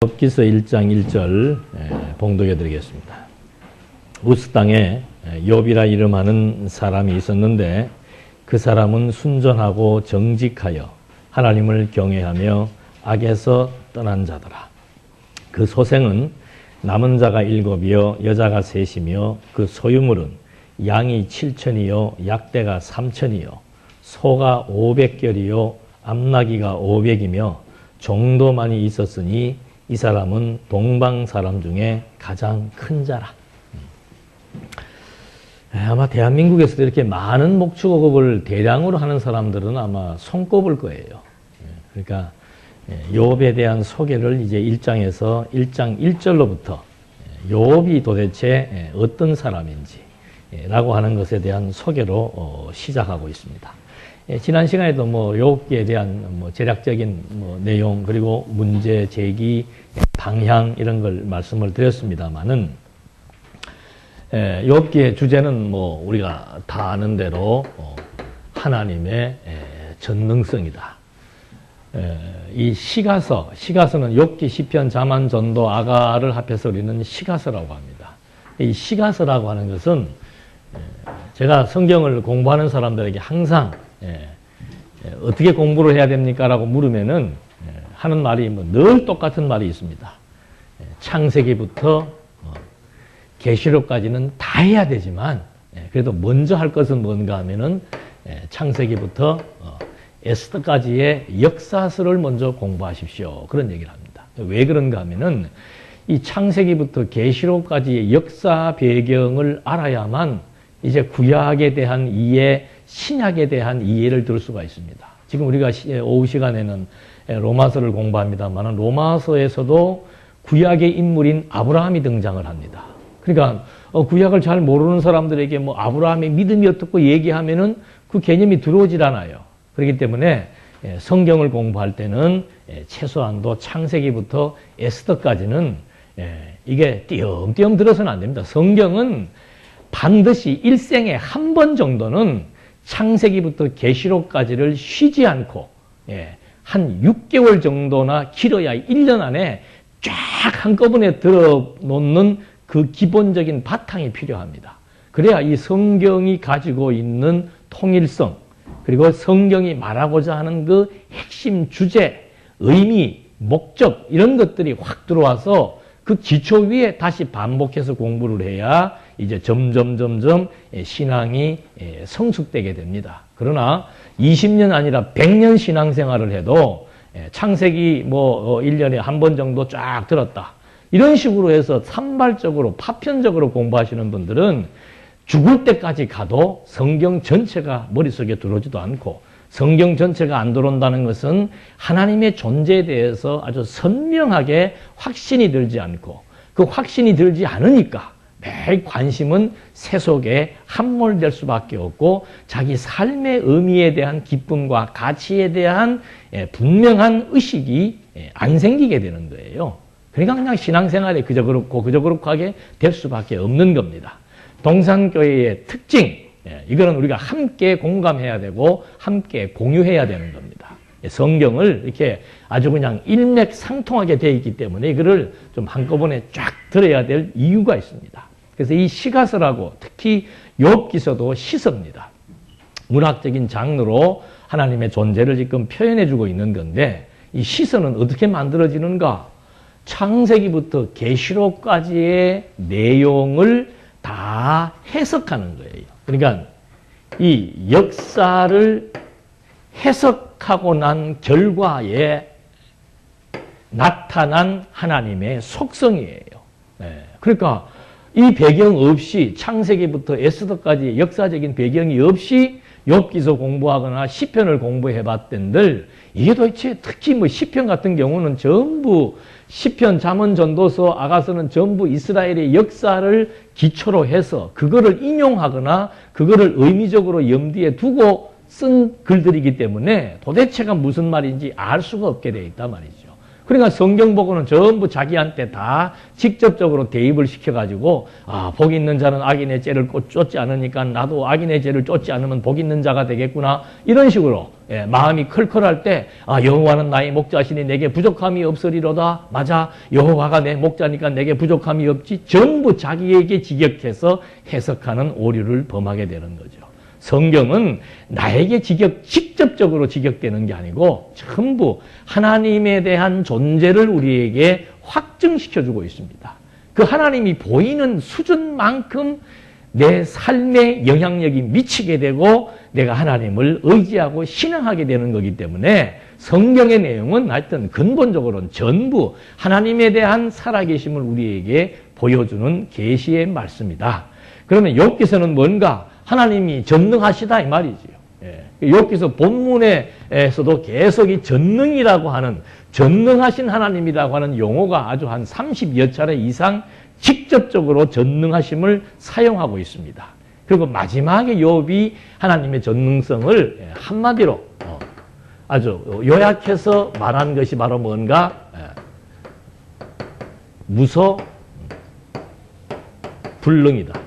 욥기서 1장 1절 봉독해 드리겠습니다. 우스 땅에 욥이라 이름하는 사람이 있었는데 그 사람은 순전하고 정직하여 하나님을 경외하며 악에서 떠난 자더라. 그 소생은 남은 자가 7이요 여자가 3이며 그 소유물은 양이 7천이요 약대가 3천이요 소가 500결이요 암나귀가 500이며 종도 많이 있었으니 이 사람은 동방 사람 중에 가장 큰 자라. 아마 대한민국에서도 이렇게 많은 목축업을 대량으로 하는 사람들은 아마 손꼽을 거예요. 그러니까 욥에 대한 소개를 이제 1장에서 1장 1절로부터 욥이 도대체 어떤 사람인지 라고 하는 것에 대한 소개로 시작하고 있습니다. 지난 시간에도 욥기에 대한 재략적인 내용 그리고 문제 제기 방향 이런 걸 말씀을 드렸습니다만은 욥기의 주제는 우리가 다 아는 대로 하나님의 전능성이다. 이 시가서는 욥기, 시편, 자만, 전도, 아가를 합해서 우리는 시가서라고 합니다. 이 시가서라고 하는 것은 제가 성경을 공부하는 사람들에게 항상 어떻게 공부를 해야 됩니까? 라고 물으면은 하는 말이 늘 똑같은 말이 있습니다. 창세기부터 계시록까지는 다 해야 되지만 그래도 먼저 할 것은 뭔가 하면은 창세기부터 에스더까지의 역사서를 먼저 공부하십시오. 그런 얘기를 합니다. 왜 그런가 하면은 이 창세기부터 계시록까지의 역사 배경을 알아야만 이제 구약에 대한 이해, 신약에 대한 이해를 들 수가 있습니다. 지금 우리가 오후 시간에는 로마서를 공부합니다만 로마서에서도 구약의 인물인 아브라함이 등장을 합니다. 그러니까 구약을 잘 모르는 사람들에게 아브라함의 믿음이 어떻고 얘기하면은 그 개념이 들어오질 않아요. 그렇기 때문에 성경을 공부할 때는 최소한도 창세기부터 에스더까지는 이게 띄엄띄엄 들어서는 안 됩니다. 성경은 반드시 일생에 한 번 정도는 창세기부터 계시록까지를 쉬지 않고 한 6개월 정도나 길어야 1년 안에 쫙 한꺼번에 들어놓는 그 기본적인 바탕이 필요합니다. 그래야 이 성경이 가지고 있는 통일성 그리고 성경이 말하고자 하는 그 핵심 주제, 의미, 목적 이런 것들이 확 들어와서 그 기초 위에 다시 반복해서 공부를 해야 이제 점점 신앙이 성숙되게 됩니다. 그러나 20년 아니라 100년 신앙생활을 해도 창세기 1년에 한 번 정도 쫙 들었다. 이런 식으로 해서 산발적으로 파편적으로 공부하시는 분들은 죽을 때까지 가도 성경 전체가 머릿속에 들어오지도 않고 성경 전체가 안 들어온다는 것은 하나님의 존재에 대해서 아주 선명하게 확신이 들지 않고 그 확신이 들지 않으니까 매일 관심은 세속에 함몰될 수밖에 없고 자기 삶의 의미에 대한 기쁨과 가치에 대한 분명한 의식이 안 생기게 되는 거예요. 그러니까 그냥 신앙생활에 그저 그렇고 하게 될 수밖에 없는 겁니다. 동산교회의 특징, 이거는 우리가 함께 공감해야 되고 함께 공유해야 되는 겁니다. 성경을 이렇게 아주 그냥 일맥상통하게 되어 있기 때문에 이거를 좀 한꺼번에 쫙 들어야 될 이유가 있습니다. 그래서 이 시가서라고 특히 욥기서도 시서입니다. 문학적인 장르로 하나님의 존재를 지금 표현해주고 있는 건데 이 시서는 어떻게 만들어지는가? 창세기부터 계시록까지의 내용을 다 해석하는 거예요. 그러니까 이 역사를 해석하고 난 결과에 나타난 하나님의 속성이에요. 그러니까 이 배경 없이 창세기부터 에스더까지 역사적인 배경이 없이 욥기서 공부하거나 시편을 공부해봤던들 이게 도대체 특히 시편 같은 경우는 전부 시편, 잠언, 전도서, 아가서는 전부 이스라엘의 역사를 기초로 해서 그거를 인용하거나 그거를 의미적으로 염두에 두고 쓴 글들이기 때문에 도대체가 무슨 말인지 알 수가 없게 되어 있단 말이죠. 그러니까 성경 보고는 전부 자기한테 다 직접적으로 대입을 시켜가지고 복 있는 자는 악인의 죄를 쫓지 않으니까 나도 악인의 죄를 쫓지 않으면 복 있는 자가 되겠구나. 이런 식으로 마음이 클클할 때 여호와는 나의 목자시니 내게 부족함이 없으리로다. 맞아. 여호와가 내 목자니까 내게 부족함이 없지. 전부 자기에게 직역해서 해석하는 오류를 범하게 되는 거죠. 성경은 나에게 직접적으로 직역되는 게 아니고 전부 하나님에 대한 존재를 우리에게 확증시켜주고 있습니다. 그 하나님이 보이는 수준만큼 내 삶에 영향력이 미치게 되고 내가 하나님을 의지하고 신앙하게 되는 거기 때문에 성경의 내용은 하여튼 근본적으로는 전부 하나님에 대한 살아계심을 우리에게 보여주는 계시의 말씀이다. 그러면 욥기서는 뭔가 하나님이 전능하시다 이 말이지요. 욥기서 본문에서도 계속 이 전능이라고 하는 전능하신 하나님이라고 하는 용어가 아주 한 30여 차례 이상 직접적으로 전능하심을 사용하고 있습니다. 그리고 마지막에 욥이 하나님의 전능성을 한마디로 아주 요약해서 말한 것이 바로 뭔가 무소 불능이다.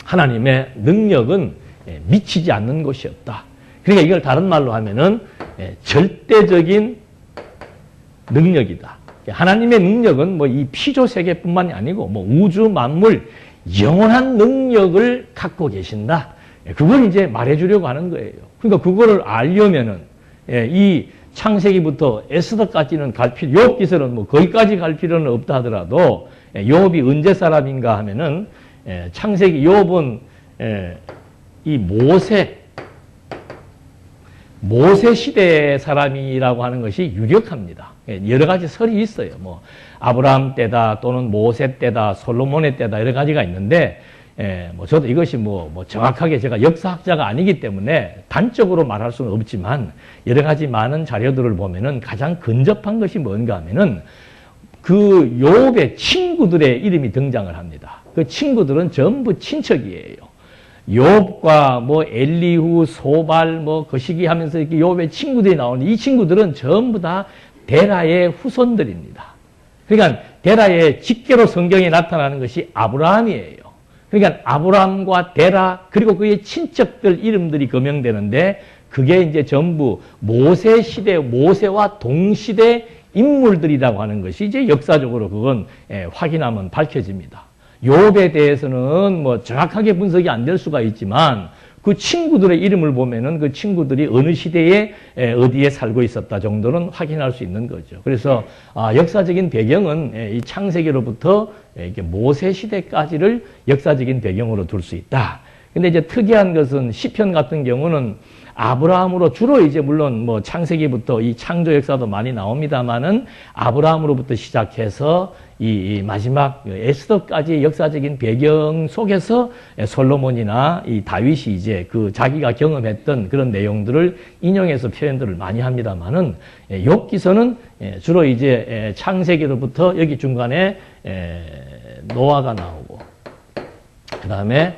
하나님의 능력은 미치지 않는 것이 없다. 그러니까 이걸 다른 말로 하면은 절대적인 능력이다. 하나님의 능력은 뭐 이 피조 세계뿐만이 아니고 뭐 우주 만물 영원한 능력을 갖고 계신다. 그걸 이제 말해주려고 하는 거예요. 그러니까 그거를 알려면은 이 창세기부터 에스더까지는 갈 필요, 욥기서는 뭐 거기까지 갈 필요는 없다 하더라도 욥이 언제 사람인가 하면은 창세기 욥은 이 모세 시대의 사람이라고 하는 것이 유력합니다. 여러 가지 설이 있어요. 뭐 아브라함 때다 또는 모세 때다 솔로몬의 때다 여러 가지가 있는데 뭐 저도 이것이 뭐 정확하게 제가 역사학자가 아니기 때문에 단적으로 말할 수는 없지만 여러 가지 많은 자료들을 보면은 가장 근접한 것이 뭔가 하면은 그 욥의 친구들의 이름이 등장을 합니다. 그 친구들은 전부 친척이에요. 욥과 뭐 엘리후, 소발, 뭐 거시기 하면서 이렇게 욥의 친구들이 나오는 이 친구들은 전부 다 데라의 후손들입니다. 그러니까 데라의 직계로 성경에 나타나는 것이 아브라함이에요. 그러니까 아브라함과 데라 그리고 그의 친척들 이름들이 거명되는데 그게 이제 전부 모세 시대, 모세와 동시대 인물들이라고 하는 것이 이제 역사적으로 그건 확인하면 밝혀집니다. 욥에 대해서는 뭐 정확하게 분석이 안 될 수가 있지만 그 친구들의 이름을 보면은 그 친구들이 어느 시대에 어디에 살고 있었다 정도는 확인할 수 있는 거죠. 그래서 역사적인 배경은 이 창세기로부터 이렇게 모세 시대까지를 역사적인 배경으로 둘 수 있다. 근데 이제 특이한 것은 시편 같은 경우는 아브라함으로 주로 이제 물론 뭐 창세기부터 이 창조 역사도 많이 나옵니다만은 아브라함으로부터 시작해서 이 마지막 에스더까지의 역사적인 배경 속에서 솔로몬이나 이 다윗이 이제 그 자기가 경험했던 그런 내용들을 인용해서 표현들을 많이 합니다만은 욥기서는 주로 이제 창세기로부터 여기 중간에 노아가 나오고 그 다음에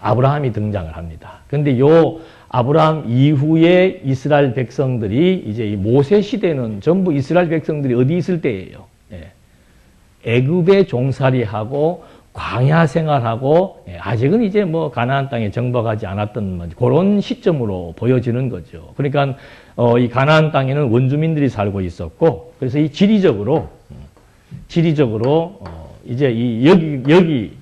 아브라함이 등장을 합니다. 그런데 요 아브라함 이후에 이스라엘 백성들이 이제 이 모세 시대는 전부 이스라엘 백성들이 어디 있을 때예요? 애굽에 종살이하고 광야 생활하고 아직은 이제 뭐 가나안 땅에 정복하지 않았던 그런 시점으로 보여지는 거죠. 그러니까 이 가나안 땅에는 원주민들이 살고 있었고 그래서 이 지리적으로 이제 이 여기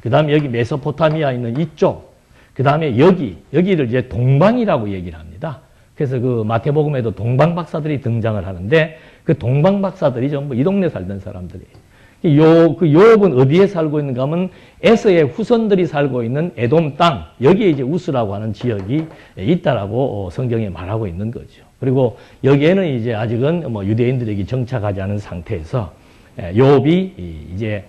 그다음에 여기 메소포타미아 있는 이쪽 그다음에 여기를 이제 동방이라고 얘기를 합니다. 그래서 그 마태복음에도 동방 박사들이 등장을 하는데 그 동방 박사들이 전부 이 동네 살던 사람들이에요. 그 욥은 어디에 살고 있는가 하면 에서의 후손들이 살고 있는 에돔 땅 여기에 이제 우스라고 하는 지역이 있다라고 성경에 말하고 있는 거죠. 그리고 여기에는 이제 아직은 뭐 유대인들에게 정착하지 않은 상태에서 욥이 이제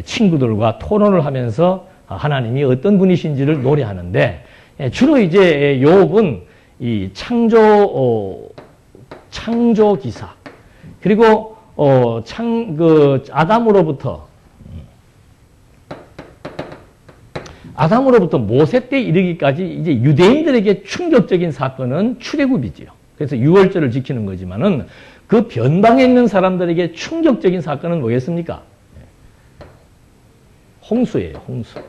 친구들과 토론을 하면서 하나님이 어떤 분이신지를 노래하는데 주로 이제 욥은 이 창조 기사 그리고 아담으로부터 모세 때 이르기까지 이제 유대인들에게 충격적인 사건은 출애굽이지요. 그래서 유월절을 지키는 거지만은 그 변방에 있는 사람들에게 충격적인 사건은 뭐겠습니까? 홍수예요, 홍수.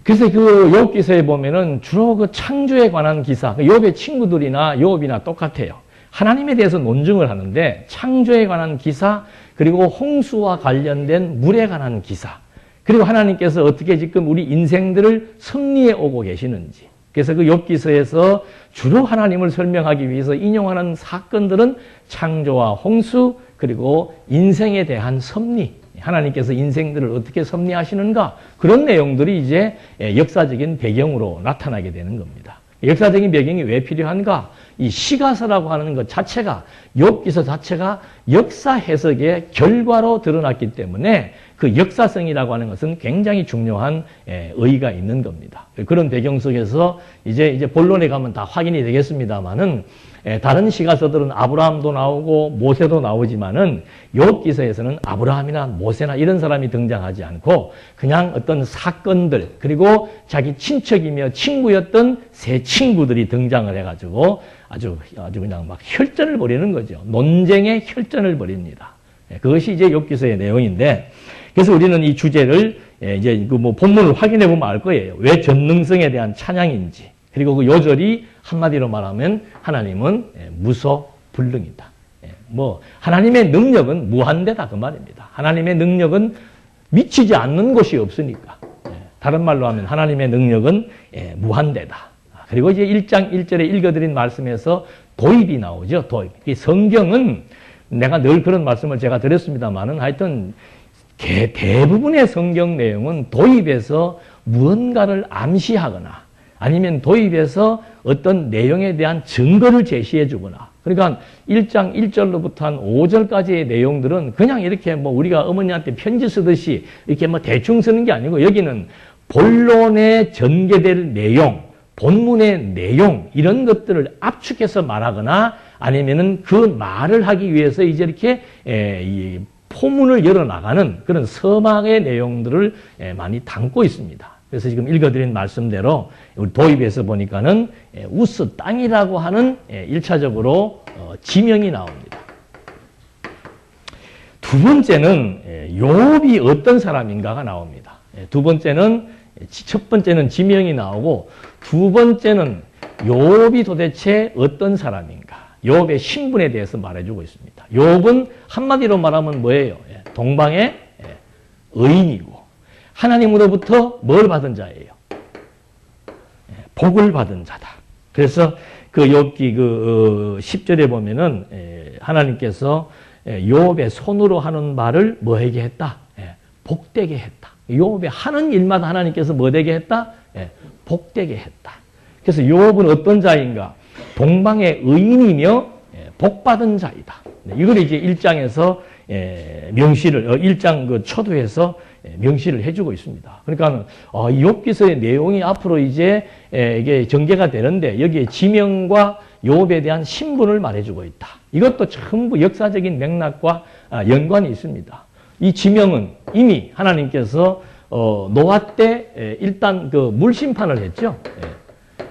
그래서 그 욥 기서에 보면은 주로 그 창조에 관한 기사, 욥의 친구들이나 욥이나 똑같아요. 하나님에 대해서 논증을 하는데 창조에 관한 기사, 그리고 홍수와 관련된 물에 관한 기사, 그리고 하나님께서 어떻게 지금 우리 인생들을 섭리해 오고 계시는지. 그래서 그 욥 기서에서 주로 하나님을 설명하기 위해서 인용하는 사건들은 창조와 홍수, 그리고 인생에 대한 섭리, 하나님께서 인생들을 어떻게 섭리하시는가, 그런 내용들이 이제 역사적인 배경으로 나타나게 되는 겁니다. 역사적인 배경이 왜 필요한가? 이 시가서라고 하는 것 자체가, 욥기서 자체가 역사 해석의 결과로 드러났기 때문에 그 역사성이라고 하는 것은 굉장히 중요한 의의가 있는 겁니다. 그런 배경 속에서 이제 본론에 가면 다 확인이 되겠습니다만은, 다른 시가서들은 아브라함도 나오고 모세도 나오지만은 욥기서에서는 아브라함이나 모세나 이런 사람이 등장하지 않고 그냥 어떤 사건들, 그리고 자기 친척이며 친구였던 세 친구들이 등장을 해가지고 아주 그냥 막 혈전을 벌이는 거죠. 논쟁의 혈전을 벌입니다. 그것이 이제 욥기서의 내용인데, 그래서 우리는 이 주제를 이제 그 뭐 본문을 확인해 보면 알 거예요. 왜 전능성에 대한 찬양인지. 그리고 그 요절이 한마디로 말하면 하나님은 무소불능이다. 뭐 하나님의 능력은 무한대다 그 말입니다. 하나님의 능력은 미치지 않는 곳이 없으니까. 다른 말로 하면 하나님의 능력은 무한대다. 그리고 이제 1장 1절에 읽어드린 말씀에서 도입이 나오죠. 도입. 이 성경은 내가 늘 그런 말씀을 제가 드렸습니다만은 하여튼 대부분의 성경 내용은 도입에서 무언가를 암시하거나 아니면 도입에서 어떤 내용에 대한 증거를 제시해 주거나, 그러니까 1장 1절로부터 한 5절까지의 내용들은 그냥 이렇게 뭐 우리가 어머니한테 편지 쓰듯이 이렇게 뭐 대충 쓰는 게 아니고, 여기는 본론에 전개될 내용, 본문의 내용, 이런 것들을 압축해서 말하거나 아니면은 그 말을 하기 위해서 이제 이렇게 이 포문을 열어나가는 그런 서막의 내용들을 많이 담고 있습니다. 그래서 지금 읽어드린 말씀대로 우리 도입에서 보니까는 우스 땅이라고 하는 1차적으로 지명이 나옵니다. 두 번째는 욥이 어떤 사람인가가 나옵니다. 두 번째는, 첫 번째는 지명이 나오고, 두 번째는 욥이 도대체 어떤 사람인가, 욥의 신분에 대해서 말해주고 있습니다. 욥은 한마디로 말하면 뭐예요? 동방의 의인이고 하나님으로부터 뭘 받은 자예요? 복을 받은 자다. 그래서 그 욥기 그 10절에 보면은 하나님께서 욥의 손으로 하는 말을 뭐에게 했다? 복되게 했다. 욥의 하는 일마다 하나님께서 뭐되게 했다? 복되게 했다. 그래서 욥은 어떤 자인가? 동방의 의인이며 복받은 자이다. 이걸 이제 1장에서 명시를, 1장 그 초도에서 명시를 해주고 있습니다. 그러니까 이 욥기서의 내용이 앞으로 이제 이게 전개가 되는데, 여기에 지명과 욥에 대한 신분을 말해주고 있다. 이것도 전부 역사적인 맥락과 연관이 있습니다. 이 지명은 이미 하나님께서 노아 때 일단 그 물심판을 했죠.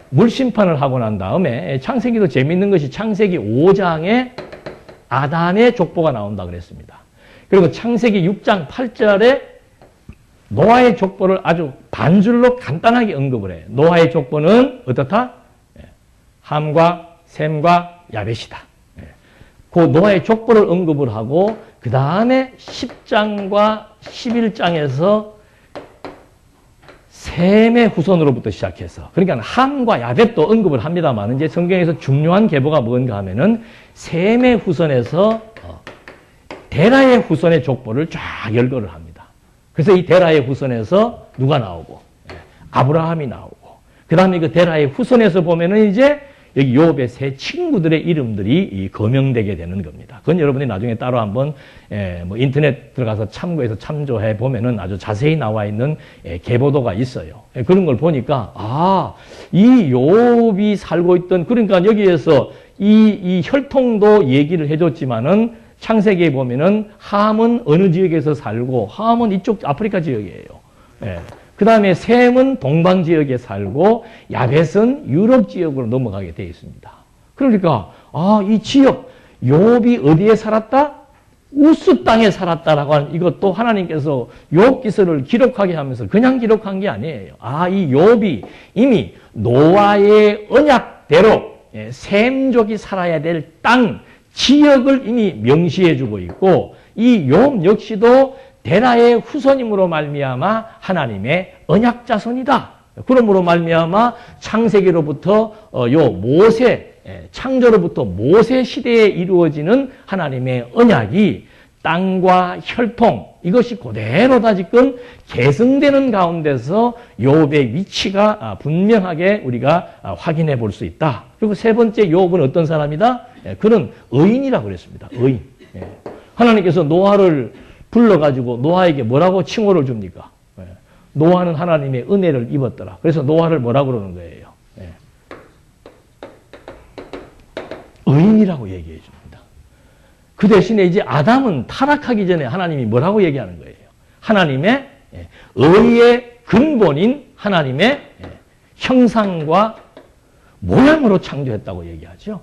물심판을 하고 난 다음에, 창세기도 재밌는 것이 창세기 5장에 아담의 족보가 나온다 그랬습니다. 그리고 창세기 6장 8절에 노아의 족보를 아주 반줄로 간단하게 언급을 해요. 노아의 족보는 어떻다? 함과 셈과 야벳이다. 그 노아의 족보를 언급을 하고, 그 다음에 10장과 11장에서 셈의 후손으로부터 시작해서, 그러니까 함과 야벳도 언급을 합니다만, 이제 성경에서 중요한 계보가 뭔가 하면은 셈의 후손에서 데라의 후손의 족보를 쫙 열거를 합니다. 그래서 이 데라의 후손에서 누가 나오고? 아브라함이 나오고, 그 다음에 그 데라의 후손에서 보면은 이제 여기 욥의 세 친구들의 이름들이 거명되게 되는 겁니다. 그건 여러분이 나중에 따로 한번 뭐 인터넷 들어가서 참고해서 참조해 보면은 아주 자세히 나와 있는 계보도가 있어요. 그런 걸 보니까 이 욥이 살고 있던, 그러니까 여기에서 이 혈통도 얘기를 해줬지만은 창세기에 보면은 함은 어느 지역에서 살고, 함은 이쪽 아프리카 지역이에요. 그 다음에 셈은 동방 지역에 살고 야벳은 유럽 지역으로 넘어가게 되어 있습니다. 그러니까 이 지역 욥이 어디에 살았다? 우스 땅에 살았다라고 하는 이것도 하나님께서 욥 기서를 기록하게 하면서 그냥 기록한 게 아니에요. 이 욥이 이미 노아의 언약대로 셈족이 살아야 될 땅, 지역을 이미 명시해 주고 있고 이 욥 역시도 데라의 후손임으로 말미암아 하나님의 언약 자손이다. 그러므로 말미암아 창세기로부터 요 모세 창조로부터 모세 시대에 이루어지는 하나님의 언약이 땅과 혈통 이것이 그대로 다지금 계승되는 가운데서 욥의 위치가 분명하게 우리가 확인해 볼 수 있다. 그리고 세 번째 욥은 어떤 사람이다? 그는 의인이라고 그랬습니다. 의인. 하나님께서 노아를 불러가지고 노아에게 뭐라고 칭호를 줍니까? 노아는 하나님의 은혜를 입었더라. 그래서 노아를 뭐라고 그러는 거예요? 의인이라고 얘기해 줍니다. 그 대신에 이제 아담은 타락하기 전에 하나님이 뭐라고 얘기하는 거예요? 하나님의 의의 근본인 하나님의 형상과 모양으로 창조했다고 얘기하죠.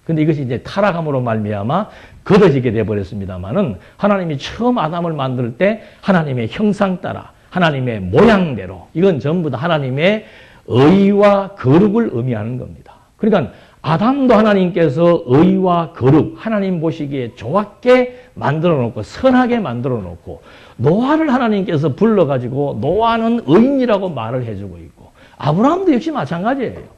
근데 이것이 이제 타락함으로 말미암아 거둬지게 되어버렸습니다만은 하나님이 처음 아담을 만들 때 하나님의 형상 따라 하나님의 모양대로 이건 전부 다 하나님의 의와 거룩을 의미하는 겁니다. 그러니까 아담도 하나님께서 의와 거룩, 하나님 보시기에 좋게 만들어 놓고 선하게 만들어 놓고 노아를 하나님께서 불러가지고 노아는 의인이라고 말을 해주고 있고 아브라함도 역시 마찬가지예요.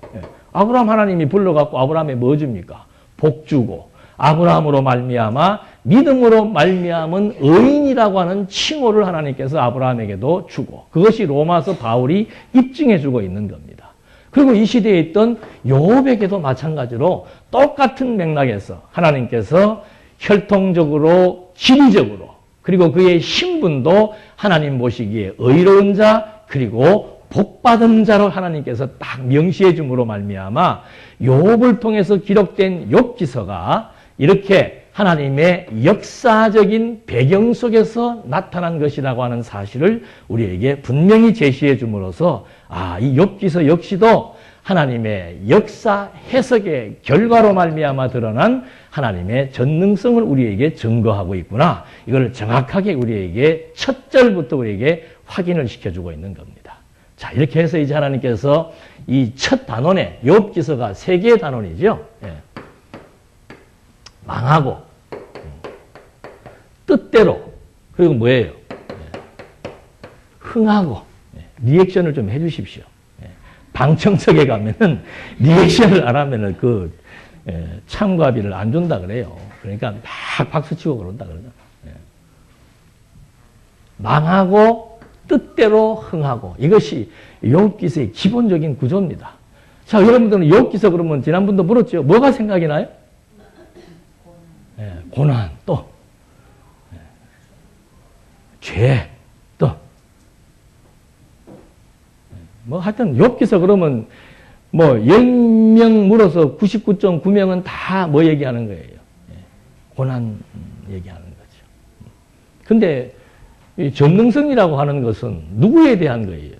아브라함 하나님이 불러갖고 아브라함에 뭐 줍니까? 복 주고 아브라함으로 말미암아 믿음으로 말미암은 의인이라고 하는 칭호를 하나님께서 아브라함에게도 주고 그것이 로마서 바울이 입증해주고 있는 겁니다. 그리고 이 시대에 있던 욥에게도 마찬가지로 똑같은 맥락에서 하나님께서 혈통적으로 지리적으로 그리고 그의 신분도 하나님 보시기에 의로운 자 그리고 복받은 자로 하나님께서 딱 명시해 줌으로 말미암아 욥을 통해서 기록된 욥기서가 이렇게 하나님의 역사적인 배경 속에서 나타난 것이라고 하는 사실을 우리에게 분명히 제시해 줌으로써 이 욥기서 역시도 하나님의 역사 해석의 결과로 말미암아 드러난 하나님의 전능성을 우리에게 증거하고 있구나. 이걸 정확하게 우리에게 첫 절부터 우리에게 확인을 시켜주고 있는 겁니다. 자, 이렇게 해서 이제 하나님께서 이 첫 단원에 욥기서가 세 개의 단원이죠. 망하고 뜻대로 그리고 뭐예요? 흥하고 리액션을 좀 해주십시오. 방청석에 가면은 리액션을 안 하면은 그 참가비를 안 준다 그래요. 그러니까 막 박수치고 그런다 그러죠. 망하고 뜻대로 흥하고 이것이 욥기서의 기본적인 구조입니다. 자, 여러분들은 욥기서 그러면 지난번도 물었죠. 뭐가 생각이 나요? 고난 또 죄 또 뭐 하여튼 욥기서 그러면 뭐 10명 물어서 99.9명은 다 뭐 얘기하는 거예요? 고난 얘기하는 거죠. 근데 이 전능성이라고 하는 것은 누구에 대한 거예요?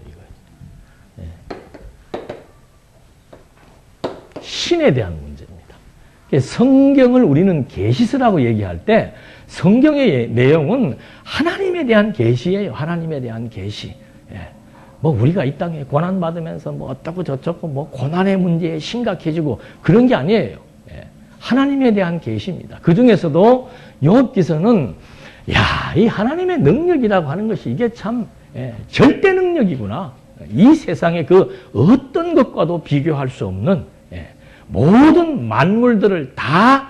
신에 대한 문제입니다. 성경을 우리는 계시서라고 얘기할 때 성경의 내용은 하나님에 대한 계시예요. 하나님에 대한 계시. 뭐 우리가 이 땅에 고난 받으면서 뭐 어떻고 저쩌고 뭐 고난의 문제에 심각해지고 그런 게 아니에요. 하나님에 대한 계시입니다. 그 중에서도 욥기서는 이 하나님의 능력이라고 하는 것이 이게 참 절대 능력이구나. 이 세상의 그 어떤 것과도 비교할 수 없는 모든 만물들을 다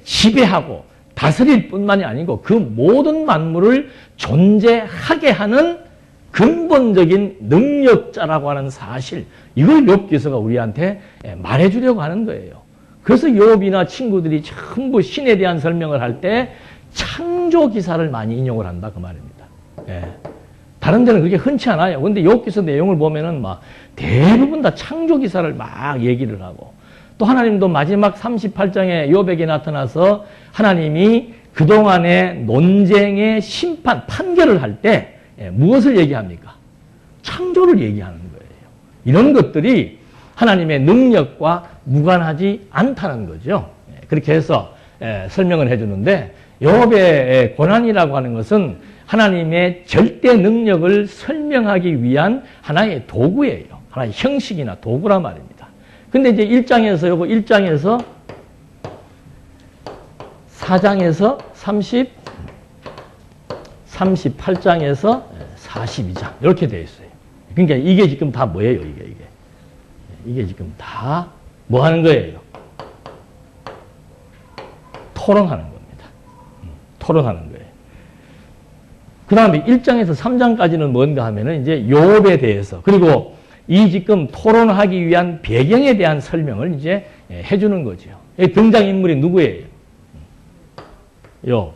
지배하고 다스릴 뿐만이 아니고 그 모든 만물을 존재하게 하는 근본적인 능력자라고 하는 사실, 이걸 욥기서가 우리한테 말해주려고 하는 거예요. 그래서 욥이나 친구들이 전부 신에 대한 설명을 할 때 창조 기사를 많이 인용을 한다 그 말입니다. 다른 데는 그렇게 흔치 않아요. 그런데 욥기서 내용을 보면은 막 대부분 다 창조 기사를 막 얘기를 하고, 또 하나님도 마지막 38장에 욥에게 나타나서 하나님이 그동안의 논쟁의 심판, 판결을 할 때 무엇을 얘기합니까? 창조를 얘기하는 거예요. 이런 것들이 하나님의 능력과 무관하지 않다는 거죠. 그렇게 해서 설명을 해주는데 욥의 고난이라고 하는 것은 하나님의 절대 능력을 설명하기 위한 하나의 도구예요. 하나의 형식이나 도구라 말입니다. 근데 이제 1장에서 요거 1장에서 4장에서 38장에서 42장 이렇게 되어 있어요. 그러니까 이게 지금 다 뭐예요? 이게 지금 다 뭐 하는 거예요? 토론하는 겁니다. 토론하는 거예요. 그 다음에 1장에서 3장까지는 뭔가 하면은 이제 욥에 대해서 그리고 이 지금 토론하기 위한 배경에 대한 설명을 이제 해주는 거죠. 등장인물이 누구예요? 욥.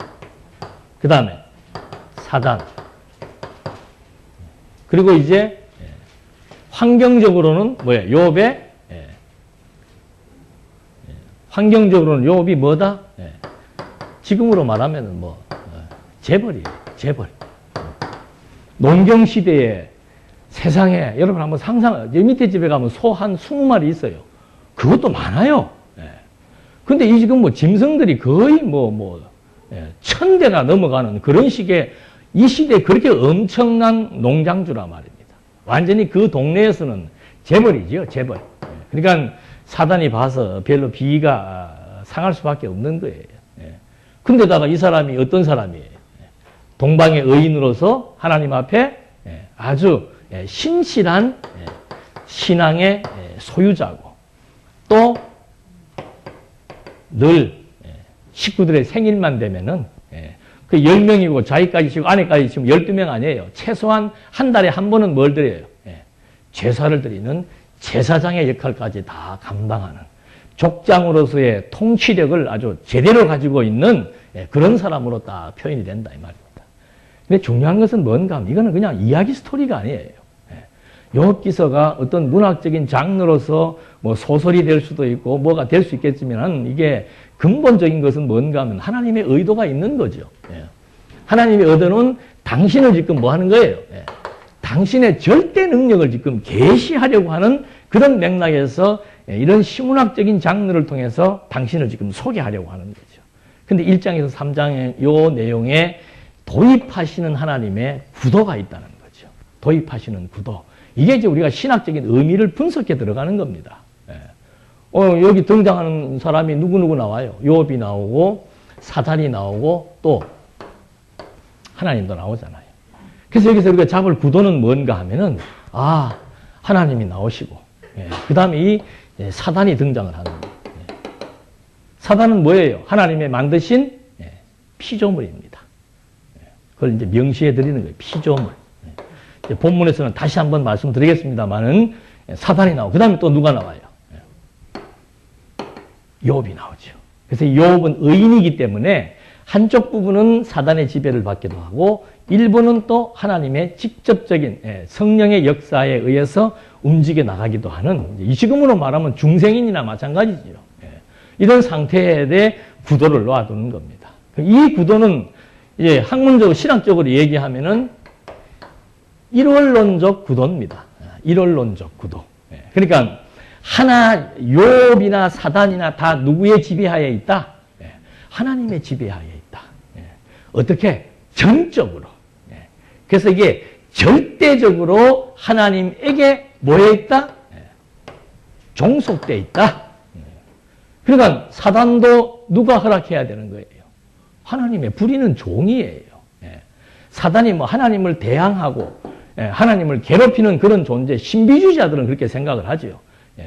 그 다음에 사단. 그리고 이제 환경적으로는 뭐예요? 욥의 환경적으로는 욥이 뭐다? 지금으로 말하면 뭐 재벌이에요. 재벌. 농경 시대에 세상에 여러분 한번 상상. 밑에 집에 가면 소 한 20마리 있어요. 그것도 많아요. 근데 이 지금 뭐 짐승들이 거의 뭐 1000대나 넘어가는 그런 식의 이 시대에 그렇게 엄청난 농장주라 말입니다. 완전히 그 동네에서는 재벌이죠. 재벌. 그러니까 사단이 봐서 별로 비위가 상할 수밖에 없는 거예요. 근데다가 이 사람이 어떤 사람이에요? 동방의 의인으로서 하나님 앞에 아주 신실한 신앙의 소유자고 또 늘 식구들의 생일만 되면은 그 10명이고 자기까지 지금 아내까지 지금 12명 아니에요. 최소한 한 달에 한 번은 뭘 드려요? 제사를 드리는 제사장의 역할까지 다 감당하는 족장으로서의 통치력을 아주 제대로 가지고 있는 그런 사람으로 딱 표현이 된다 이 말입니다. 근데 중요한 것은 뭔가 하면 이거는 그냥 이야기 스토리가 아니에요. 욥기서가 어떤 문학적인 장르로서 뭐 소설이 될 수도 있고 뭐가 될 수 있겠지만 이게 근본적인 것은 뭔가 하면 하나님의 의도가 있는 거죠. 하나님의 의도는 당신을 지금 뭐 하는 거예요? 당신의 절대 능력을 지금 계시하려고 하는 그런 맥락에서 이런 시문학적인 장르를 통해서 당신을 지금 소개하려고 하는 거죠. 근데 1장에서 3장의 요 내용에 도입하시는 하나님의 구도가 있다는 거죠. 도입하시는 구도. 이게 이제 우리가 신학적인 의미를 분석해 들어가는 겁니다. 여기 등장하는 사람이 누구누구 나와요. 욥이 나오고 사단이 나오고 또 하나님도 나오잖아요. 그래서 여기서 우리가 잡을 구도는 뭔가 하면은 하나님이 나오시고 그 다음에 이 사단이 등장을 하는 거예요. 사단은 뭐예요? 하나님의 만드신 피조물입니다. 그걸 이제 명시해 드리는 거예요. 피조물. 본문에서는 다시 한번 말씀드리겠습니다만은 사단이 나오고 그 다음에 또 누가 나와요? 욥이 나오죠. 그래서 욥은 의인이기 때문에 한쪽 부분은 사단의 지배를 받기도 하고 일부는 또 하나님의 직접적인 성령의 역사에 의해서 움직여 나가기도 하는 이 지금으로 말하면 중생인이나 마찬가지죠. 이런 상태에 대해 구도를 놓아두는 겁니다. 이 구도는 이제 학문적으로 신학적으로 얘기하면은 일원론적 구도입니다. 일원론적 구도. 그러니까 욥이나 사단이나 다 누구의 지배하에 있다? 하나님의 지배하에 있다. 어떻게? 전적으로. 그래서 이게 절대적으로 하나님에게 뭐에 있다? 종속되어 있다. 그러니까 사단도 누가 허락해야 되는 거예요? 하나님의 부리는 종이에요. 사단이 뭐 하나님을 대항하고 하나님을 괴롭히는 그런 존재, 신비주의자들은 그렇게 생각을 하죠.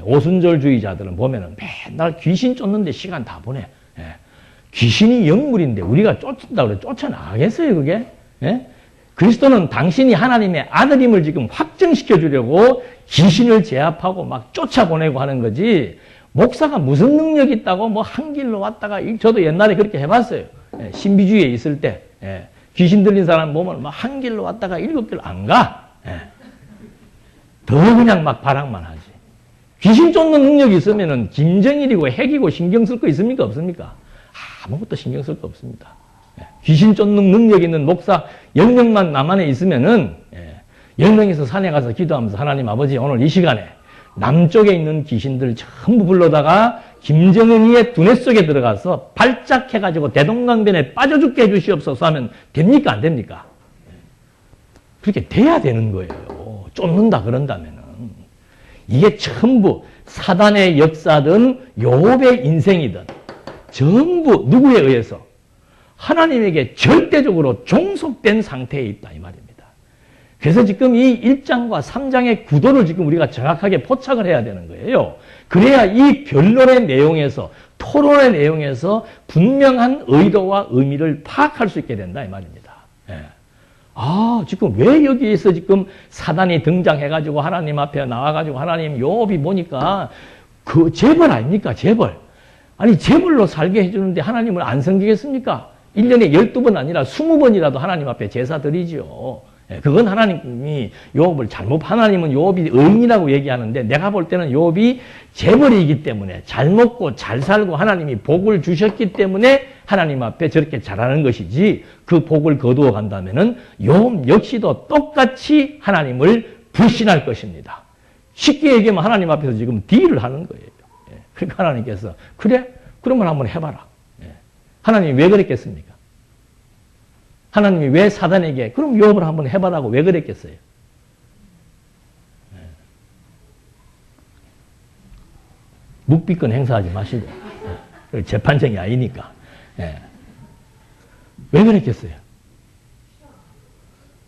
오순절주의자들은 보면은 맨날 귀신 쫓는데 시간 다 보내. 귀신이 영물인데 우리가 쫓는다고 그래 쫓아나가겠어요, 그게? 그리스도는 당신이 하나님의 아들임을 지금 확증시켜 주려고 귀신을 제압하고 막 쫓아보내고 하는 거지. 목사가 무슨 능력이 있다고 뭐 한 길로 왔다가 저도 옛날에 그렇게 해봤어요. 신비주의에 있을 때 귀신 들린 사람 보면 막 한 길로 왔다가 7길 안 가. 더 그냥 막 발악만 하지. 귀신 쫓는 능력이 있으면은 김정일이고 핵이고 신경 쓸 거 있습니까? 없습니까? 아무것도 신경 쓸 거 없습니다. 귀신 쫓는 능력 있는 목사 10명만 남한에 있으면은 10명이서 산에 가서 기도하면서 하나님 아버지 오늘 이 시간에 남쪽에 있는 귀신들 전부 불러다가 김정은이의 두뇌 속에 들어가서 발작해가지고 대동강변에 빠져 죽게 해주시옵소서 하면 됩니까? 안 됩니까? 그렇게 돼야 되는 거예요. 쫓는다 그런다면은. 이게 전부 사단의 역사든 욥의 인생이든 전부 누구에 의해서 하나님에게 절대적으로 종속된 상태에 있다 이 말입니다. 그래서 지금 이 1장과 3장의 구도를 지금 우리가 정확하게 포착을 해야 되는 거예요. 그래야 이 변론의 내용에서 토론의 내용에서 분명한 의도와 의미를 파악할 수 있게 된다 이 말입니다. 예. 아, 지금 왜 여기에서 지금 사단이 등장해가지고 하나님 앞에 나와가지고 하나님 욥이 보니까 그 재벌 아닙니까? 재벌. 아니 재벌로 살게 해주는데 하나님을 안 섬기겠습니까? 1년에 12번 아니라 20번이라도 하나님 앞에 제사 드리죠. 그건 하나님이 욥을 하나님은 욥이 의인이라고 얘기하는데 내가 볼 때는 욥이 재벌이기 때문에 잘 먹고 잘 살고 하나님이 복을 주셨기 때문에 하나님 앞에 저렇게 잘하는 것이지 그 복을 거두어 간다면은 욥 역시도 똑같이 하나님을 불신할 것입니다. 쉽게 얘기하면 하나님 앞에서 지금 딜을 하는 거예요. 그러니까 하나님께서 그래? 그러면 한번 해봐라. 하나님이 왜 그랬겠습니까? 하나님이 왜 사단에게 그럼 욥을 한번 해봐라고 왜 그랬겠어요? 묵비권 행사하지 마시고 재판정이 아니니까 왜 그랬겠어요?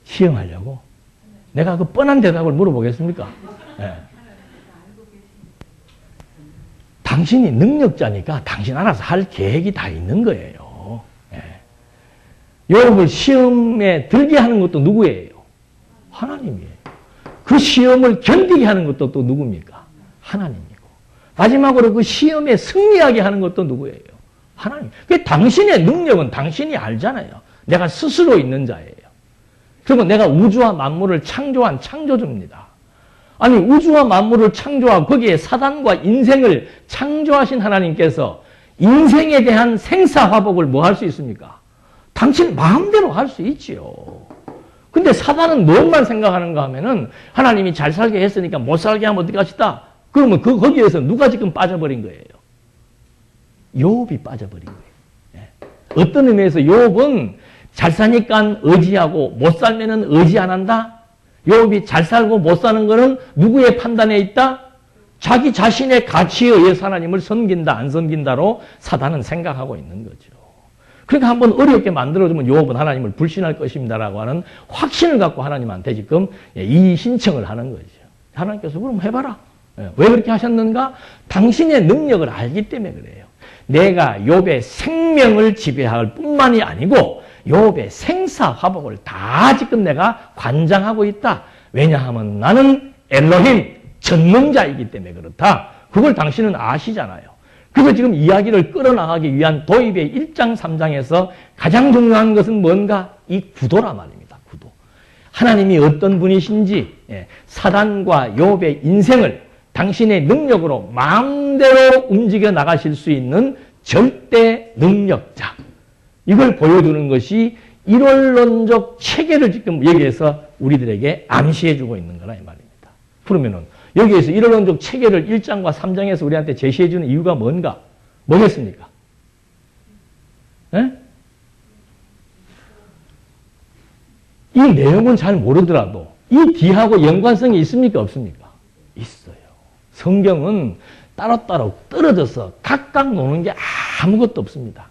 시험하려고? 내가 그 뻔한 대답을 물어보겠습니까? 당신이 능력자니까 당신 알아서 할 계획이 다 있는 거예요. 욥을 시험에 들게 하는 것도 누구예요? 하나님이에요. 그 시험을 견디게 하는 것도 또 누굽니까? 하나님이고. 마지막으로 그 시험에 승리하게 하는 것도 누구예요? 하나님. 그 당신의 능력은 당신이 알잖아요. 내가 스스로 있는 자예요. 그리고 내가 우주와 만물을 창조한 창조주입니다. 아니 우주와 만물을 창조하고 거기에 사단과 인생을 창조하신 하나님께서 인생에 대한 생사화복을 뭐 할 수 있습니까? 당신 마음대로 할 수 있지요. 근데 사단은 무엇만 생각하는가 하면은 하나님이 잘 살게 했으니까 못 살게 하면 어떻게 하시다? 그러면 거기에서 누가 지금 빠져버린 거예요? 욥이 빠져버린 거예요. 어떤 의미에서 욥은 잘 사니까 의지하고 못 살면은 의지 안 한다? 욥이 잘 살고 못 사는 거는 누구의 판단에 있다? 자기 자신의 가치에 의해서 하나님을 섬긴다 안 섬긴다로 사단은 생각하고 있는 거죠. 그러니까 한번 어렵게 만들어주면 욥은 하나님을 불신할 것입니다라고 하는 확신을 갖고 하나님한테 지금 이 신청을 하는 거죠. 하나님께서 그럼 해봐라. 왜 그렇게 하셨는가? 당신의 능력을 알기 때문에 그래요. 내가 욥의 생명을 지배할 뿐만이 아니고 욥의 생사화복을 다 지금 내가 관장하고 있다. 왜냐하면 나는 엘로힘 전능자이기 때문에 그렇다. 그걸 당신은 아시잖아요. 그래서 지금 이야기를 끌어나가기 위한 도입의 1장, 3장에서 가장 중요한 것은 뭔가? 이 구도라 말입니다. 구도. 하나님이 어떤 분이신지 사단과 욥의 인생을 당신의 능력으로 마음대로 움직여 나가실 수 있는 절대 능력자. 이걸 보여주는 것이 일원론적 체계를 지금 여기에서 우리들에게 암시해주고 있는 거라 이 말입니다. 그러면은 여기에서 일원론적 체계를 1장과 3장에서 우리한테 제시해주는 이유가 뭔가? 뭐겠습니까? 네? 이 내용은 잘 모르더라도 이 뒤하고 연관성이 있습니까? 없습니까? 있어요. 성경은 따로따로 떨어져서 각각 노는 게 아무것도 없습니다.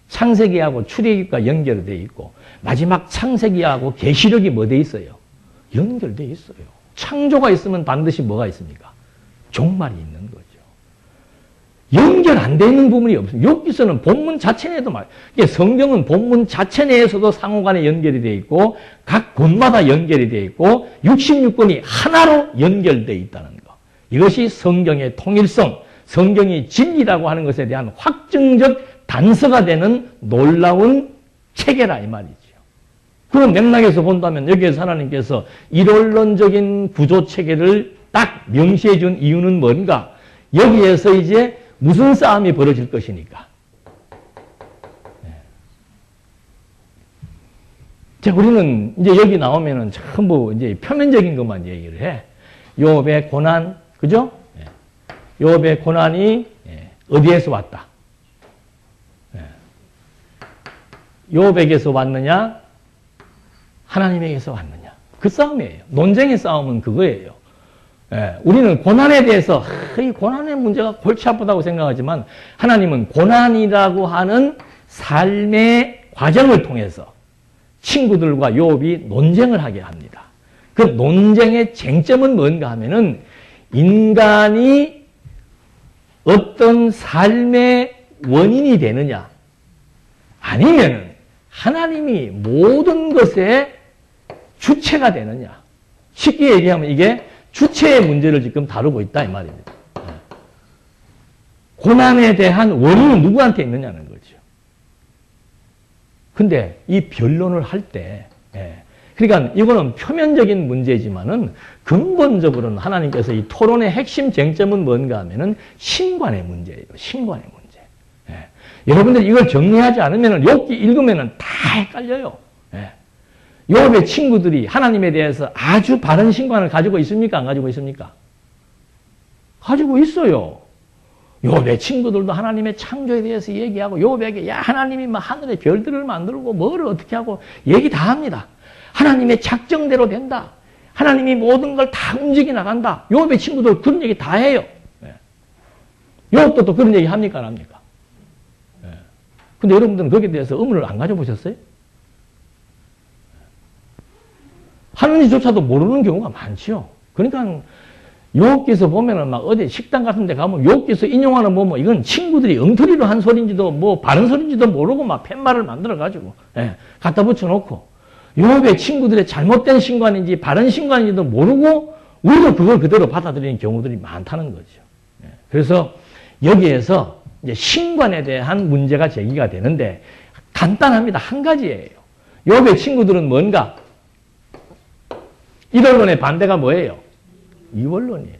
창세기하고 출애굽과 연결되어 있고 마지막 창세기하고 계시록이 뭐 돼 있어요? 연결되어 있어요. 창조가 있으면 반드시 뭐가 있습니까? 종말이 있는 거죠. 연결 안 되어 있는 부분이 없습니다. 여기서는 본문 자체 내에도 성경은 본문 자체 내에서도 상호간에 연결이 되어 있고 각 권마다 연결이 되어 있고 66권이 하나로 연결되어 있다는 거. 이것이 성경의 통일성, 성경이 진리라고 하는 것에 대한 확증적 단서가 되는 놀라운 체계라 이 말이죠. 그런 맥락에서 본다면 여기에서 하나님께서 일원론적인 구조 체계를 딱 명시해 준 이유는 뭔가? 여기에서 이제 무슨 싸움이 벌어질 것이니까. 자, 우리는 이제 여기 나오면은 전부 이제 표면적인 것만 얘기를 해. 욥의 고난, 그죠? 욥의 고난이 어디에서 왔다? 욥에게서 왔느냐? 하나님에게서 왔느냐? 그 싸움이에요. 논쟁의 싸움은 그거예요. 우리는 고난에 대해서 이 고난의 문제가 골치 아프다고 생각하지만 하나님은 고난이라고 하는 삶의 과정을 통해서 친구들과 욥이 논쟁을 하게 합니다. 그 논쟁의 쟁점은 뭔가 하면은 인간이 어떤 삶의 원인이 되느냐 아니면은 하나님이 모든 것의 주체가 되느냐. 쉽게 얘기하면 이게 주체의 문제를 지금 다루고 있다 이 말입니다. 고난에 대한 원인은 누구한테 있느냐는 거죠. 근데 이 변론을 할 때, 그러니까 이거는 표면적인 문제지만은 근본적으로는 하나님께서 이 토론의 핵심 쟁점은 뭔가 하면은 신관의 문제예요. 신관의 문제. 여러분들 이걸 정리하지 않으면은 욥기 읽으면은 다 헷갈려요. 욥의 친구들이 하나님에 대해서 아주 바른 신관을 가지고 있습니까? 안 가지고 있습니까? 가지고 있어요. 욥의 친구들도 하나님의 창조에 대해서 얘기하고 욥에게 야 하나님이 막 하늘의 별들을 만들고 뭐를 어떻게 하고 얘기 다 합니다. 하나님의 작정대로 된다. 하나님이 모든 걸 다 움직이 나간다. 욥의 친구들 그런 얘기 다 해요. 욥도 또 그런 얘기 합니까? 안 합니까? 근데 여러분들은 거기에 대해서 의문을 안 가져보셨어요? 하는지조차도 모르는 경우가 많죠. 그러니까 욥기서 보면은 막 어디 식당 같은 데 가면 욥기서 인용하는 뭐 이건 친구들이 엉터리로 한 소리인지도 뭐 바른 소리인지도 모르고 막 팻말을 만들어 가지고 갖다 붙여 놓고 욥의 친구들의 잘못된 신관인지 바른 신관인지도 모르고 우리도 그걸 그대로 받아들이는 경우들이 많다는 거죠. 그래서 여기에서 이제 신관에 대한 문제가 제기가 되는데 간단합니다. 한 가지예요. 욥의 친구들은 뭔가? 이원론의 반대가 뭐예요? 이원론이에요.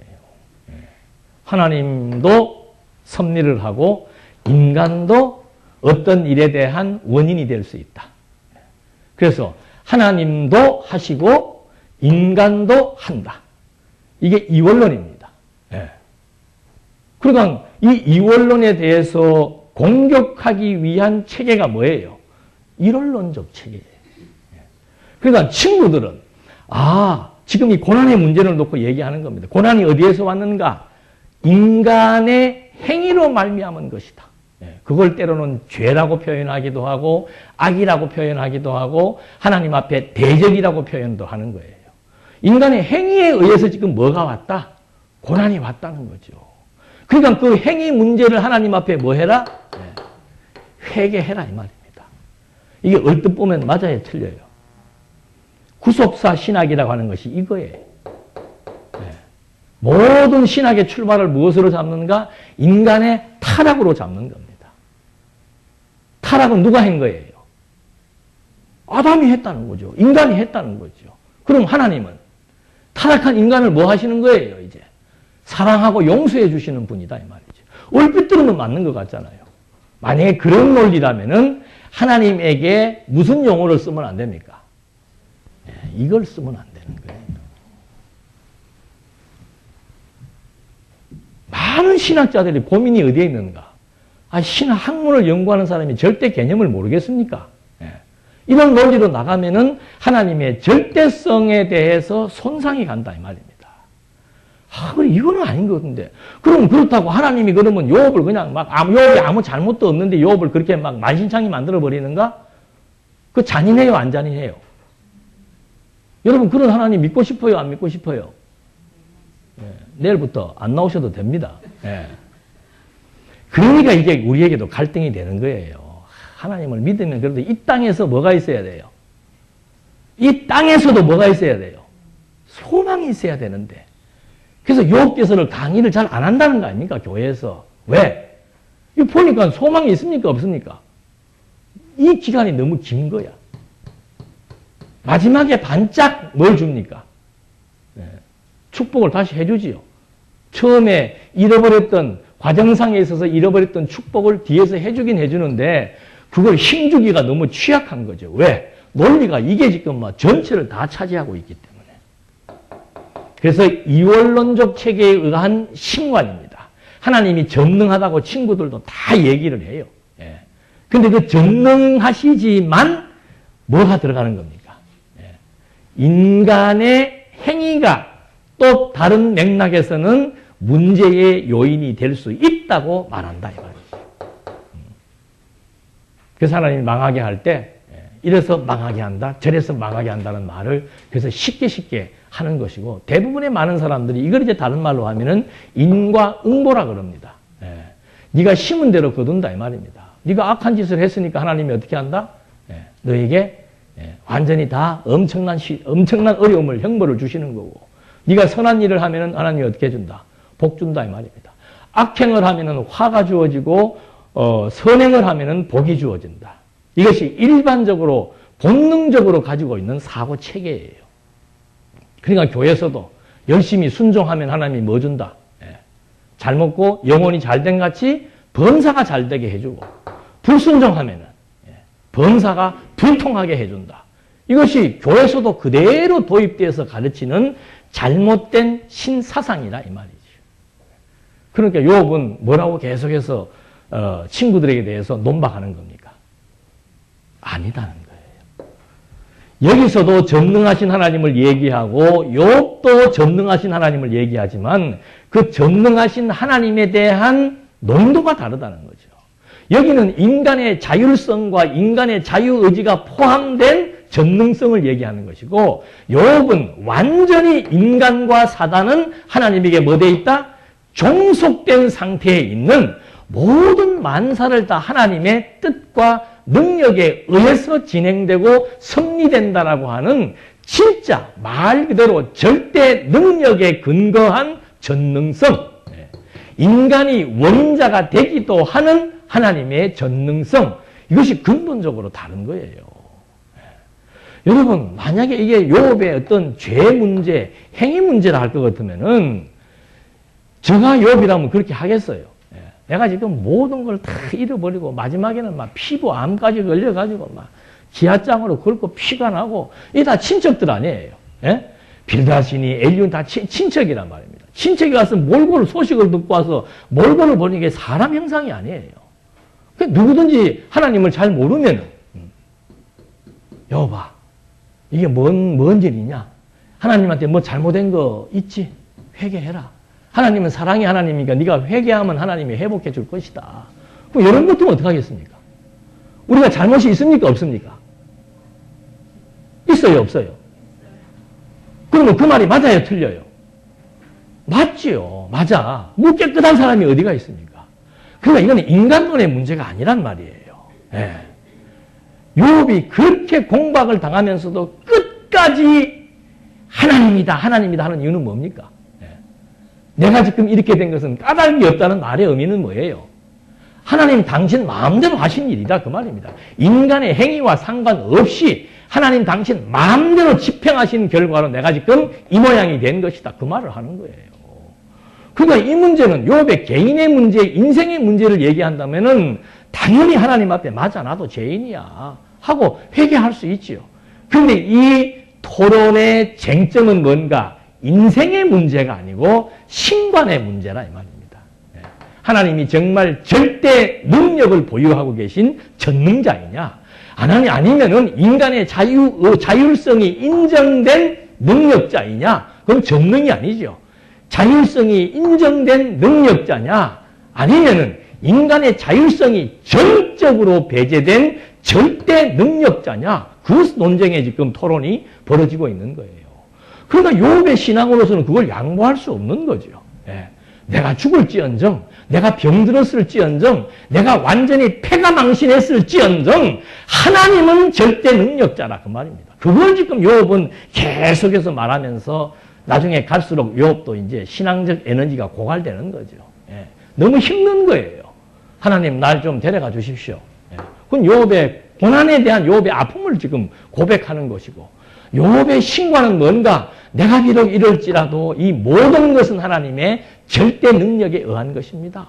하나님도 섭리를 하고 인간도 어떤 일에 대한 원인이 될 수 있다. 그래서 하나님도 하시고 인간도 한다. 이게 이원론입니다. 그러니까 이 이원론에 대해서 공격하기 위한 체계가 뭐예요? 이론론적 체계예요. 그러니까 친구들은 지금 이 고난의 문제를 놓고 얘기하는 겁니다. 고난이 어디에서 왔는가? 인간의 행위로 말미암은 것이다. 그걸 때로는 죄라고 표현하기도 하고 악이라고 표현하기도 하고 하나님 앞에 대적이라고 표현도 하는 거예요. 인간의 행위에 의해서 지금 뭐가 왔다? 고난이 왔다는 거죠. 그러니까 그 행위 문제를 하나님 앞에 뭐 해라? 회개해라 이 말입니다. 이게 얼뜻 보면 맞아요, 틀려요? 구속사 신학이라고 하는 것이 이거예요. 모든 신학의 출발을 무엇으로 잡는가? 인간의 타락으로 잡는 겁니다. 타락은 누가 한 거예요? 아담이 했다는 거죠. 인간이 했다는 거죠. 그럼 하나님은 타락한 인간을 뭐 하시는 거예요, 이제? 사랑하고 용서해 주시는 분이다, 이 말이죠. 얼핏 들으면 맞는 것 같잖아요. 만약에 그런 논리라면은 하나님에게 무슨 용어를 쓰면 안 됩니까? 이걸 쓰면 안 되는 거예요. 많은 신학자들이 고민이 어디에 있는가? 신학 학문을 연구하는 사람이 절대 개념을 모르겠습니까? 이런 논리로 나가면은 하나님의 절대성에 대해서 손상이 간다 이 말입니다. 그래 이거는 아닌 것 같은데. 그럼 그렇다고 하나님이 그러면 욥을 그냥 막 욥이 아무 잘못도 없는데 욥을 그렇게 막 만신창이 만들어 버리는가? 그 잔인해요, 안 잔인해요? 여러분 그런 하나님 믿고 싶어요, 안 믿고 싶어요? 내일부터 안 나오셔도 됩니다. 그러니까 이게 우리에게도 갈등이 되는 거예요. 하나님을 믿으면 그래도 이 땅에서 뭐가 있어야 돼요? 이 땅에서도 뭐가 있어야 돼요? 소망이 있어야 되는데. 그래서 욥기서를 강의를 잘 안 한다는 거 아닙니까? 교회에서. 왜? 이거 보니까 소망이 있습니까? 없습니까? 이 기간이 너무 긴 거야. 마지막에 반짝 뭘 줍니까? 축복을 다시 해주지요. 처음에 잃어버렸던 과정상에 있어서 잃어버렸던 축복을 뒤에서 해주긴 해주는데 그걸 힘주기가 너무 취약한 거죠. 왜? 논리가 이게 지금 뭐 전체를 다 차지하고 있기 때문에. 그래서 이원론적 체계에 의한 신관입니다. 하나님이 전능하다고 친구들도 다 얘기를 해요. 예. 근데 그 전능하시지만 뭐가 들어가는 겁니까? 예. 인간의 행위가 또 다른 맥락에서는 문제의 요인이 될 수 있다고 말한다 이 말이죠. 그래서 하나님이 망하게 할 때 이래서 망하게 한다, 저래서 망하게 한다는 말을 그래서 쉽게 하는 것이고, 대부분의 많은 사람들이 이걸 이제 다른 말로 하면은 인과응보라 그럽니다. 네가 심은 대로 거둔다 이 말입니다. 네가 악한 짓을 했으니까 하나님이 어떻게 한다? 너에게 완전히 다 엄청난 어려움을, 형벌을 주시는 거고, 네가 선한 일을 하면은 하나님이 어떻게 해준다? 복 준다 이 말입니다. 악행을 하면은 화가 주어지고 선행을 하면은 복이 주어진다. 이것이 일반적으로 본능적으로 가지고 있는 사고 체계예요. 그러니까 교회에서도 열심히 순종하면 하나님이 뭐 준다? 잘 먹고 영혼이 잘된 같이 범사가 잘되게 해주고, 불순종하면은 범사가 불통하게 해준다. 이것이 교회에서도 그대로 도입되어서 가르치는 잘못된 신사상이다 이 말이죠. 그러니까 욥은 뭐라고 계속해서 친구들에게 대해서 논박하는 겁니까? 아니다는 거예요. 여기서도 전능하신 하나님을 얘기하고 욥도 전능하신 하나님을 얘기하지만 그 전능하신 하나님에 대한 농도가 다르다는 거죠. 여기는 인간의 자율성과 인간의 자유의지가 포함된 전능성을 얘기하는 것이고, 욥은 완전히 인간과 사단은 하나님에게 뭐 돼 있다? 종속된 상태에 있는 모든 만사를 다 하나님의 뜻과 능력에 의해서 진행되고 섭리된다라고 하는 진짜 말 그대로 절대 능력에 근거한 전능성, 인간이 원인자가 되기도 하는 하나님의 전능성, 이것이 근본적으로 다른 거예요. 여러분, 만약에 이게 욥의 어떤 죄 문제, 행위 문제라 할 것 같으면은 저가 욥이라면 그렇게 하겠어요. 내가 지금 모든 걸 다 잃어버리고 마지막에는 막 피부암까지 걸려가지고 막 기아장으로 긁고 피가 나고, 이게 다 친척들 아니에요. 예? 빌다시니, 엘리온 다 친척이란 말입니다. 친척이 가서 몰골 소식을 듣고 와서 몰골을 보는 게 사람 형상이 아니에요. 누구든지 하나님을 잘 모르면 여봐, 이게 뭔 일이냐? 하나님한테 뭐 잘못된 거 있지? 회개해라. 하나님은 사랑의 하나님이니까 네가 회개하면 하나님이 회복해 줄 것이다. 그럼 이런 것들은 어떻게 하겠습니까? 우리가 잘못이 있습니까? 없습니까? 있어요? 없어요? 그러면 그 말이 맞아요? 틀려요? 맞지요. 맞아. 뭐 깨끗한 사람이 어디가 있습니까? 그러니까 이거는 인간론의 문제가 아니란 말이에요. 예. 욥이 그렇게 공박을 당하면서도 끝까지 하나님이다 하는 이유는 뭡니까? 내가 지금 이렇게 된 것은 까닭이 없다는 말의 의미는 뭐예요? 하나님 당신 마음대로 하신 일이다 그 말입니다. 인간의 행위와 상관없이 하나님 당신 마음대로 집행하신 결과로 내가 지금 이 모양이 된 것이다 그 말을 하는 거예요. 그러니까 이 문제는 욥의 개인의 문제, 인생의 문제를 얘기한다면은 당연히 하나님 앞에 맞아, 나도 죄인이야 하고 회개할 수 있지요. 그런데 이 토론의 쟁점은 뭔가? 인생의 문제가 아니고 신관의 문제라 이 말입니다. 하나님이 정말 절대 능력을 보유하고 계신 전능자이냐? 아니면은 인간의 자율성이 인정된 능력자이냐? 그럼 전능이 아니죠. 자율성이 인정된 능력자냐? 아니면은 인간의 자율성이 전적으로 배제된 절대 능력자냐? 그 논쟁에 지금 토론이 벌어지고 있는 거예요. 그러니까 욥의 신앙으로서는 그걸 양보할 수 없는 거죠. 내가 죽을지언정, 내가 병들었을지언정, 내가 완전히 폐가 망신했을지언정 하나님은 절대 능력자라 그 말입니다. 그걸 지금 욥은 계속해서 말하면서 나중에 갈수록 욥도 이제 신앙적 에너지가 고갈되는 거죠. 너무 힘든 거예요. 하나님 날 좀 데려가 주십시오. 그건 욥의 고난에 대한 욥의 아픔을 지금 고백하는 것이고, 욥의 신과는 뭔가? 내가 비록 이럴지라도 이 모든 것은 하나님의 절대 능력에 의한 것입니다.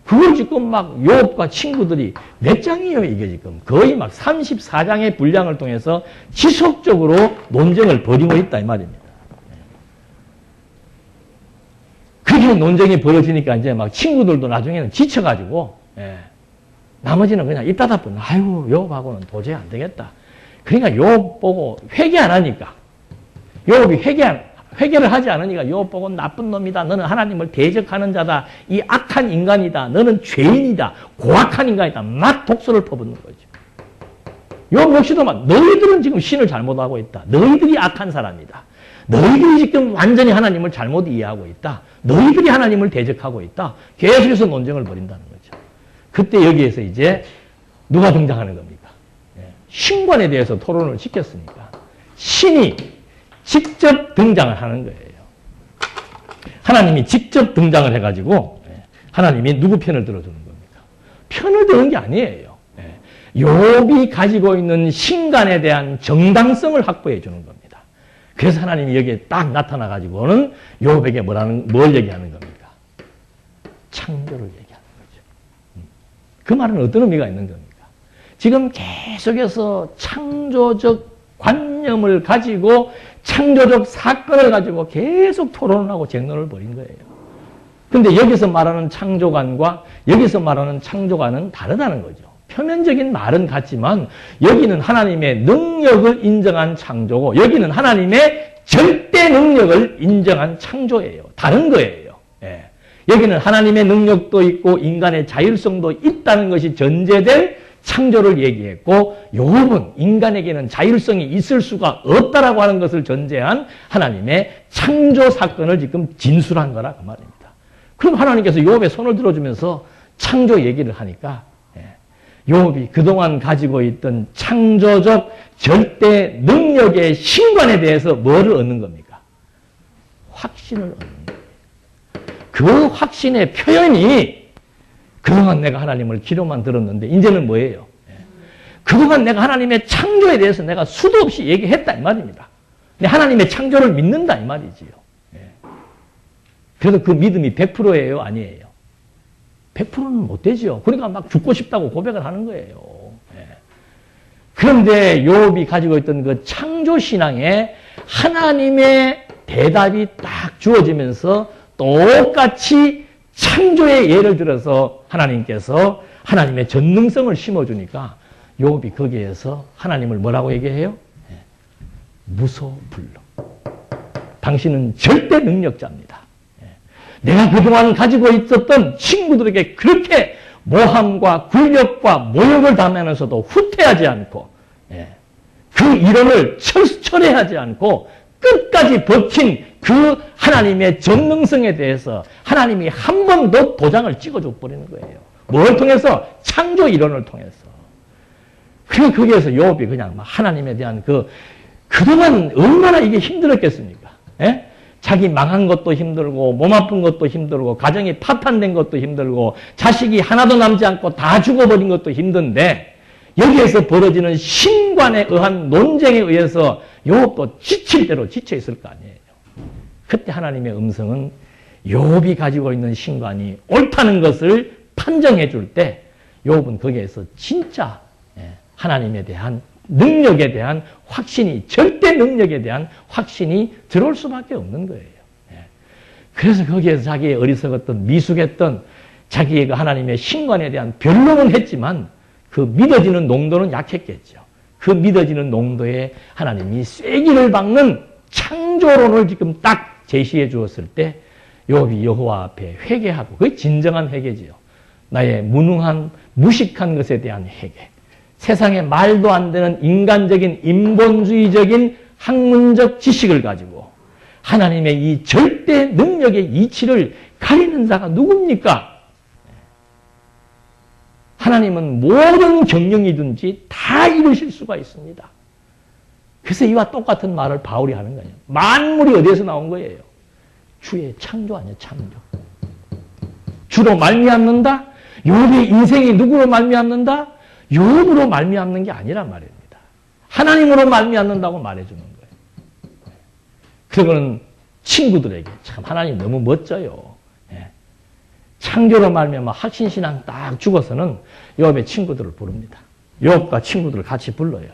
그 그걸 지금 막 욥과 친구들이 몇 장이에요, 이게 지금. 거의 막 34장의 분량을 통해서 지속적으로 논쟁을 벌이고 있다, 이 말입니다. 그렇게 논쟁이 벌어지니까 이제 막 친구들도 나중에는 지쳐가지고, 나머지는 그냥 이따다 뿐, 아이고, 욥하고는 도저히 안 되겠다. 그러니까 욥 보고 회개 안 하니까, 욥이 회개를 하지 않으니까 욥 보고 나쁜 놈이다. 너는 하나님을 대적하는 자다. 이 악한 인간이다. 너는 죄인이다. 고악한 인간이다. 막 독소를 퍼붓는 거죠. 욥 역시도 막 너희들은 지금 신을 잘못하고 있다. 너희들이 악한 사람이다. 너희들이 지금 완전히 하나님을 잘못 이해하고 있다. 너희들이 하나님을 대적하고 있다. 계속해서 논쟁을 벌인다는 거죠. 그때 여기에서 이제 누가 등장하는 겁니까? 신관에 대해서 토론을 시켰으니까 신이 직접 등장을 하는 거예요. 하나님이 직접 등장을 해가지고 하나님이 누구 편을 들어주는 겁니까? 편을 드는 게 아니에요. 욥이 가지고 있는 신간에 대한 정당성을 확보해 주는 겁니다. 그래서 하나님이 여기에 딱 나타나가지고는 욥에게 뭘 얘기하는 겁니까? 창조를 얘기하는 거죠. 그 말은 어떤 의미가 있는 겁니까? 지금 계속해서 창조적 관념을 가지고 창조적 사건을 가지고 계속 토론을 하고 쟁론을 벌인 거예요. 그런데 여기서 말하는 창조관과 여기서 말하는 창조관은 다르다는 거죠. 표면적인 말은 같지만 여기는 하나님의 능력을 인정한 창조고 여기는 하나님의 절대 능력을 인정한 창조예요. 다른 거예요. 여기는 하나님의 능력도 있고 인간의 자율성도 있다는 것이 전제된 창조를 얘기했고 욥은 인간에게는 자율성이 있을 수가 없다라고 하는 것을 전제한 하나님의 창조 사건을 지금 진술한 거라 그 말입니다. 그럼 하나님께서 욥의 손을 들어주면서 창조 얘기를 하니까 욥이 그동안 가지고 있던 창조적 절대 능력의 신관에 대해서 뭐를 얻는 겁니까? 확신을 얻는 거예요. 그 확신의 표현이 그동안 내가 하나님을 기도만 들었는데 이제는 뭐예요? 그동안 내가 하나님의 창조에 대해서 내가 수도 없이 얘기했다 이 말입니다. 근데 하나님의 창조를 믿는다 이 말이지요. 그래서 그 믿음이 100%예요? 아니에요? 100%는 못 되죠. 그러니까 막 죽고 싶다고 고백을 하는 거예요. 그런데 욥이 가지고 있던 그 창조신앙에 하나님의 대답이 딱 주어지면서 똑같이 창조의 예를 들어서 하나님께서 하나님의 전능성을 심어주니까 욥이 거기에서 하나님을 뭐라고 얘기해요? 무소불능. 당신은 절대 능력자입니다. 내가 그동안 가지고 있었던 친구들에게 그렇게 모함과 굴욕과 모욕을 당하면서도 후퇴하지 않고 그 이론을 철회하지 않고 끝까지 버틴 그 하나님의 전능성에 대해서 하나님이 한 번 더 도장을 찍어줘 버리는 거예요. 뭘 통해서? 창조 이론을 통해서. 그러니까 거기에서 욥이 그냥 하나님에 대한 그동안 얼마나 이게 힘들었겠습니까? 자기 망한 것도 힘들고 몸 아픈 것도 힘들고 가정이 파탄된 것도 힘들고 자식이 하나도 남지 않고 다 죽어버린 것도 힘든데 여기에서 벌어지는 신관에 의한 논쟁에 의해서 욥도 지칠 대로 지쳐 있을 거 아니에요. 그때 하나님의 음성은 욥이 가지고 있는 신관이 옳다는 것을 판정해 줄 때 욥은 거기에서 진짜 하나님에 대한 능력에 대한 확신이 절대 능력에 대한 확신이 들어올 수밖에 없는 거예요. 그래서 거기에서 자기의 어리석었던 미숙했던 자기의 하나님의 신관에 대한 변론은 했지만 그 믿어지는 농도는 약했겠죠. 그 믿어지는 농도에 하나님이 쐐기를 박는 창조론을 지금 딱 제시해 주었을 때 욥이 여호와 앞에 회개하고 그게 진정한 회개지요. 나의 무능한 무식한 것에 대한 회개. 세상에 말도 안 되는 인간적인 인본주의적인 학문적 지식을 가지고 하나님의 이 절대 능력의 이치를 가리는 자가 누굽니까? 하나님은 모든 경영이든지 다 이루실 수가 있습니다. 그래서 이와 똑같은 말을 바울이 하는 거예요. 만물이 어디에서 나온 거예요? 주의 창조 아니에요, 창조. 주로 말미암는다? 욥의 인생이 누구로 말미암는다? 욥으로 말미암는 게 아니란 말입니다. 하나님으로 말미암는다고 말해주는 거예요. 그거는 친구들에게 참 하나님 너무 멋져요. 참 창조로 말미암아 확신신앙 딱 죽어서는 욥의 친구들을 부릅니다. 욥과 친구들을 같이 불러요.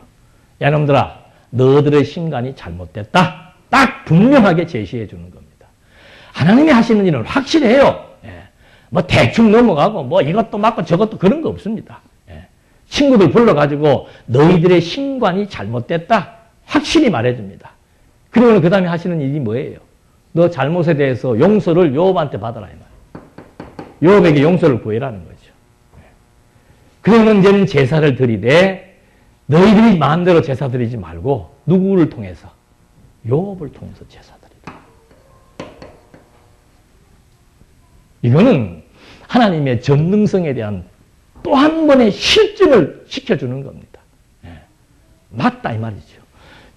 야, 놈들아, 너들의 신간이 잘못됐다. 딱 분명하게 제시해 주는 겁니다. 하나님이 하시는 일은 확실해요. 예. 뭐 대충 넘어가고 뭐 이것도 맞고 저것도 그런 거 없습니다. 예. 친구들 불러가지고 너희들의 신관이 잘못됐다. 확실히 말해줍니다. 그리고 그 다음에 하시는 일이 뭐예요? 너 잘못에 대해서 용서를 욥한테 받아라 이 말. 욥에게 용서를 구해라는 거죠. 그러면 이제는 제사를 드리되 너희들이 마음대로 제사 드리지 말고 누구를 통해서? 욥을 통해서 제사 드리라. 이거는 하나님의 전능성에 대한 또 한 번의 실증을 시켜주는 겁니다. 맞다 이 말이죠.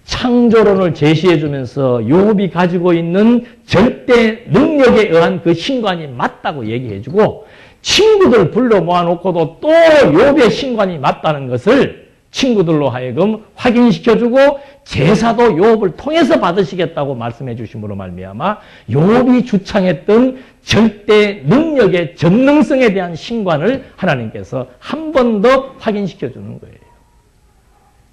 창조론을 제시해 주면서 욥이 가지고 있는 절대 능력에 의한 그 신관이 맞다고 얘기해 주고 친구들 불러 모아놓고도 또 욥의 신관이 맞다는 것을 친구들로 하여금 확인시켜주고 제사도 욥을 통해서 받으시겠다고 말씀해 주심으로 말미암아 욥이 주창했던 절대 능력의 전능성에 대한 신관을 하나님께서 한 번 더 확인시켜 주는 거예요.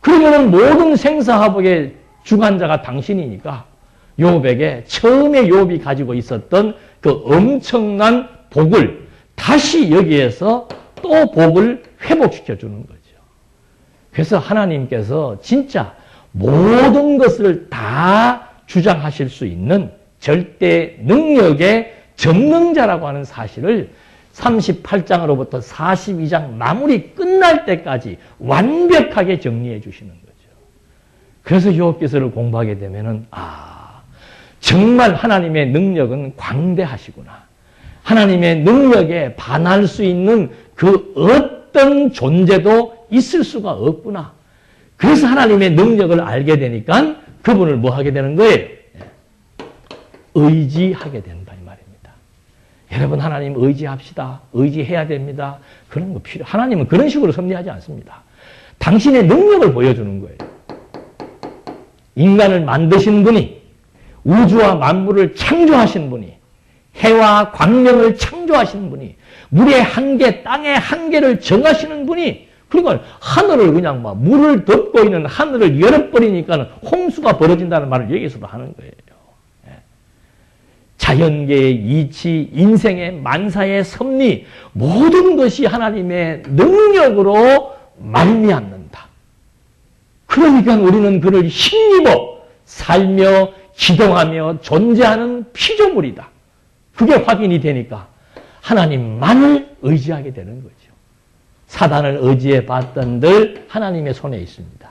그러면 모든 생사화복의 주관자가 당신이니까 욥에게 처음에 욥이 가지고 있었던 그 엄청난 복을 다시 여기에서 또 복을 회복시켜 주는 거죠. 그래서 하나님께서 진짜 모든 것을 다 주장하실 수 있는 절대 능력의 전능자라고 하는 사실을 38장으로부터 42장 마무리 끝날 때까지 완벽하게 정리해 주시는 거죠. 그래서 욥기서를 공부하게 되면은 정말 하나님의 능력은 광대하시구나. 하나님의 능력에 반할 수 있는 그 어떤 존재도 있을 수가 없구나. 그래서 하나님의 능력을 알게 되니까 그분을 뭐 하게 되는 거예요? 의지하게 된다 이 말입니다. 여러분 하나님 의지합시다. 의지해야 됩니다. 그런 거 필요. 하나님은 그런 식으로 섭리하지 않습니다. 당신의 능력을 보여주는 거예요. 인간을 만드신 분이 우주와 만물을 창조하신 분이 해와 광명을 창조하신 분이 물의 한계, 땅의 한계를 정하시는 분이 그러니까 하늘을 그냥 막 물을 덮고 있는 하늘을 열어버리니까 홍수가 벌어진다는 말을 여기서도 하는 거예요. 자연계의 이치, 인생의 만사의 섭리 모든 것이 하나님의 능력으로 말미암는다. 그러니까 우리는 그를 힘입어 살며 기동하며 존재하는 피조물이다. 그게 확인이 되니까 하나님만을 의지하게 되는 거죠. 사단을 의지해 봤던들 하나님의 손에 있습니다.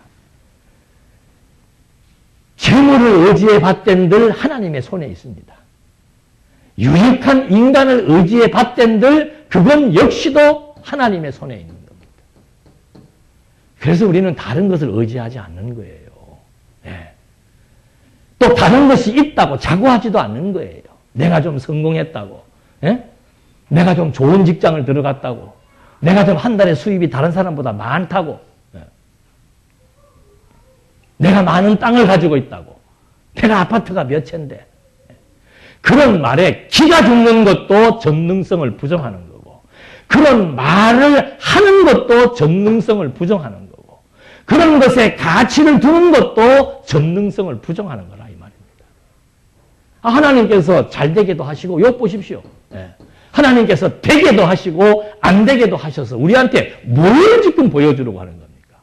재물을 의지해 봤던들 하나님의 손에 있습니다. 유익한 인간을 의지해 봤던들 그건 역시도 하나님의 손에 있는 겁니다. 그래서 우리는 다른 것을 의지하지 않는 거예요. 네. 또 다른 것이 있다고 자고하지도 않는 거예요. 내가 좀 성공했다고, 예? 내가 좀 좋은 직장을 들어갔다고, 내가 좀 한 달에 수입이 다른 사람보다 많다고, 예. 내가 많은 땅을 가지고 있다고, 내가 아파트가 몇 채인데, 예. 그런 말에 기가 죽는 것도 전능성을 부정하는 거고, 그런 말을 하는 것도 전능성을 부정하는 거고, 그런 것에 가치를 두는 것도 전능성을 부정하는 거라. 하나님께서 잘 되게도 하시고 욥 보십시오. 하나님께서 되게도 하시고 안 되게도 하셔서 우리한테 뭘 지금 보여주려고 하는 겁니까?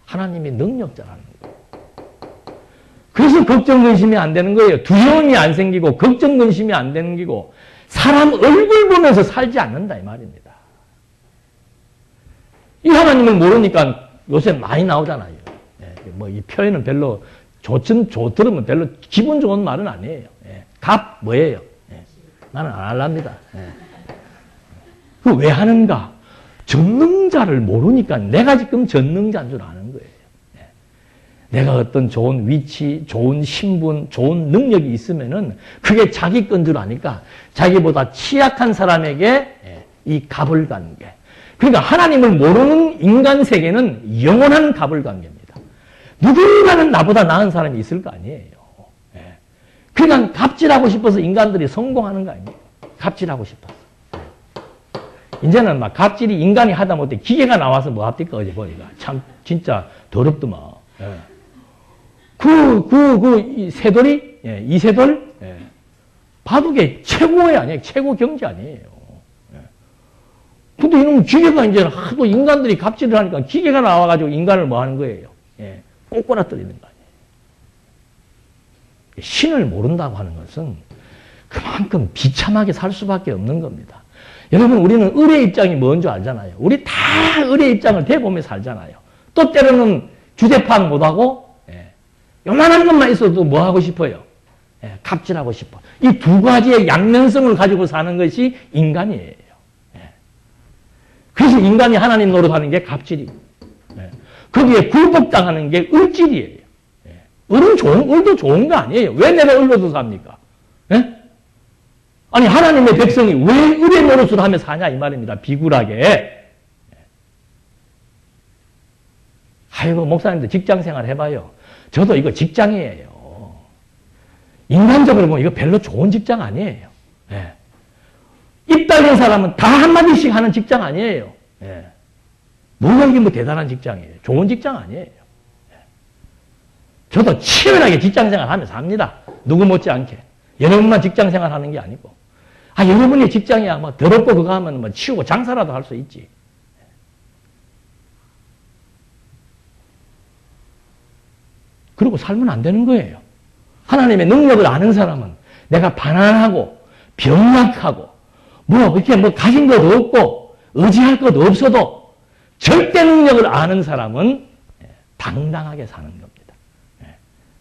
하나님이 능력자라는 거예요. 그래서 걱정 근심이 안 되는 거예요. 두려움이 안 생기고 걱정 근심이 안 생기고 사람 얼굴 보면서 살지 않는다 이 말입니다. 이 하나님을 모르니까 요새 많이 나오잖아요. 뭐 이 표현은 별로 들으면 별로 기분 좋은 말은 아니에요. 갑 뭐예요? 나는 안 할랍니다. 그 왜 하는가? 전능자를 모르니까 내가 지금 전능자인 줄 아는 거예요. 내가 어떤 좋은 위치, 좋은 신분, 좋은 능력이 있으면은 그게 자기 건 줄 아니까 자기보다 취약한 사람에게 이 갑을 관계. 그러니까 하나님을 모르는 인간 세계는 영원한 갑을 관계입니다. 누군가는 나보다 나은 사람이 있을 거 아니에요. 그러니까 갑질하고 싶어서 인간들이 성공하는 거 아니에요. 갑질하고 싶어서. 이제는 막 갑질이 인간이 하다 못해 기계가 나와서 뭐 합니까? 어제 보니까. 참, 진짜 더럽더만. 예. 이 새돌이, 예, 이새돌, 예. 바둑의 최고의 아니에요. 최고 경지 아니에요. 예. 근데 이놈 기계가 이제 하도 인간들이 갑질을 하니까 기계가 나와가지고 인간을 뭐 하는 거예요? 예. 꼬꼬라뜨리는 거 아니에요. 신을 모른다고 하는 것은 그만큼 비참하게 살 수밖에 없는 겁니다. 여러분, 우리는 을의 입장이 뭔지 알잖아요. 우리 다 을의 입장을 대보며 살잖아요. 또 때로는 주제 파악 못하고, 예. 요만한 것만 있어도 뭐 하고 싶어요? 예. 갑질하고 싶어. 이 두 가지의 양면성을 가지고 사는 것이 인간이에요. 예. 그래서 인간이 하나님 노릇하는 게 갑질이고, 예. 거기에 굴복당하는 게 을질이에요. 예. 을도 좋은 거 아니에요. 왜 내가 을로도 삽니까? 예? 아니, 하나님의 백성이 왜 을의 노릇을 하며 사냐, 이 말입니다. 비굴하게. 아이고, 목사님들 직장 생활 해봐요. 저도 이거 직장이에요. 인간적으로 보면 이거 별로 좋은 직장 아니에요. 예. 입 달린 사람은 다 한마디씩 하는 직장 아니에요. 예. 뭐가 이게 뭐 대단한 직장이에요. 좋은 직장 아니에요. 예. 저도 치열하게 직장 생활 하면서 합니다. 누구 못지않게. 여러분만 직장 생활 하는 게 아니고. 아, 여러분이 직장이야. 뭐, 더럽고 그거 하면 뭐, 치우고 장사라도 할 수 있지. 그러고 살면 안 되는 거예요. 하나님의 능력을 아는 사람은 내가 반항하고, 병약하고, 뭐, 이렇게 뭐, 가진 것도 없고, 의지할 것도 없어도, 절대 능력을 아는 사람은 당당하게 사는 겁니다.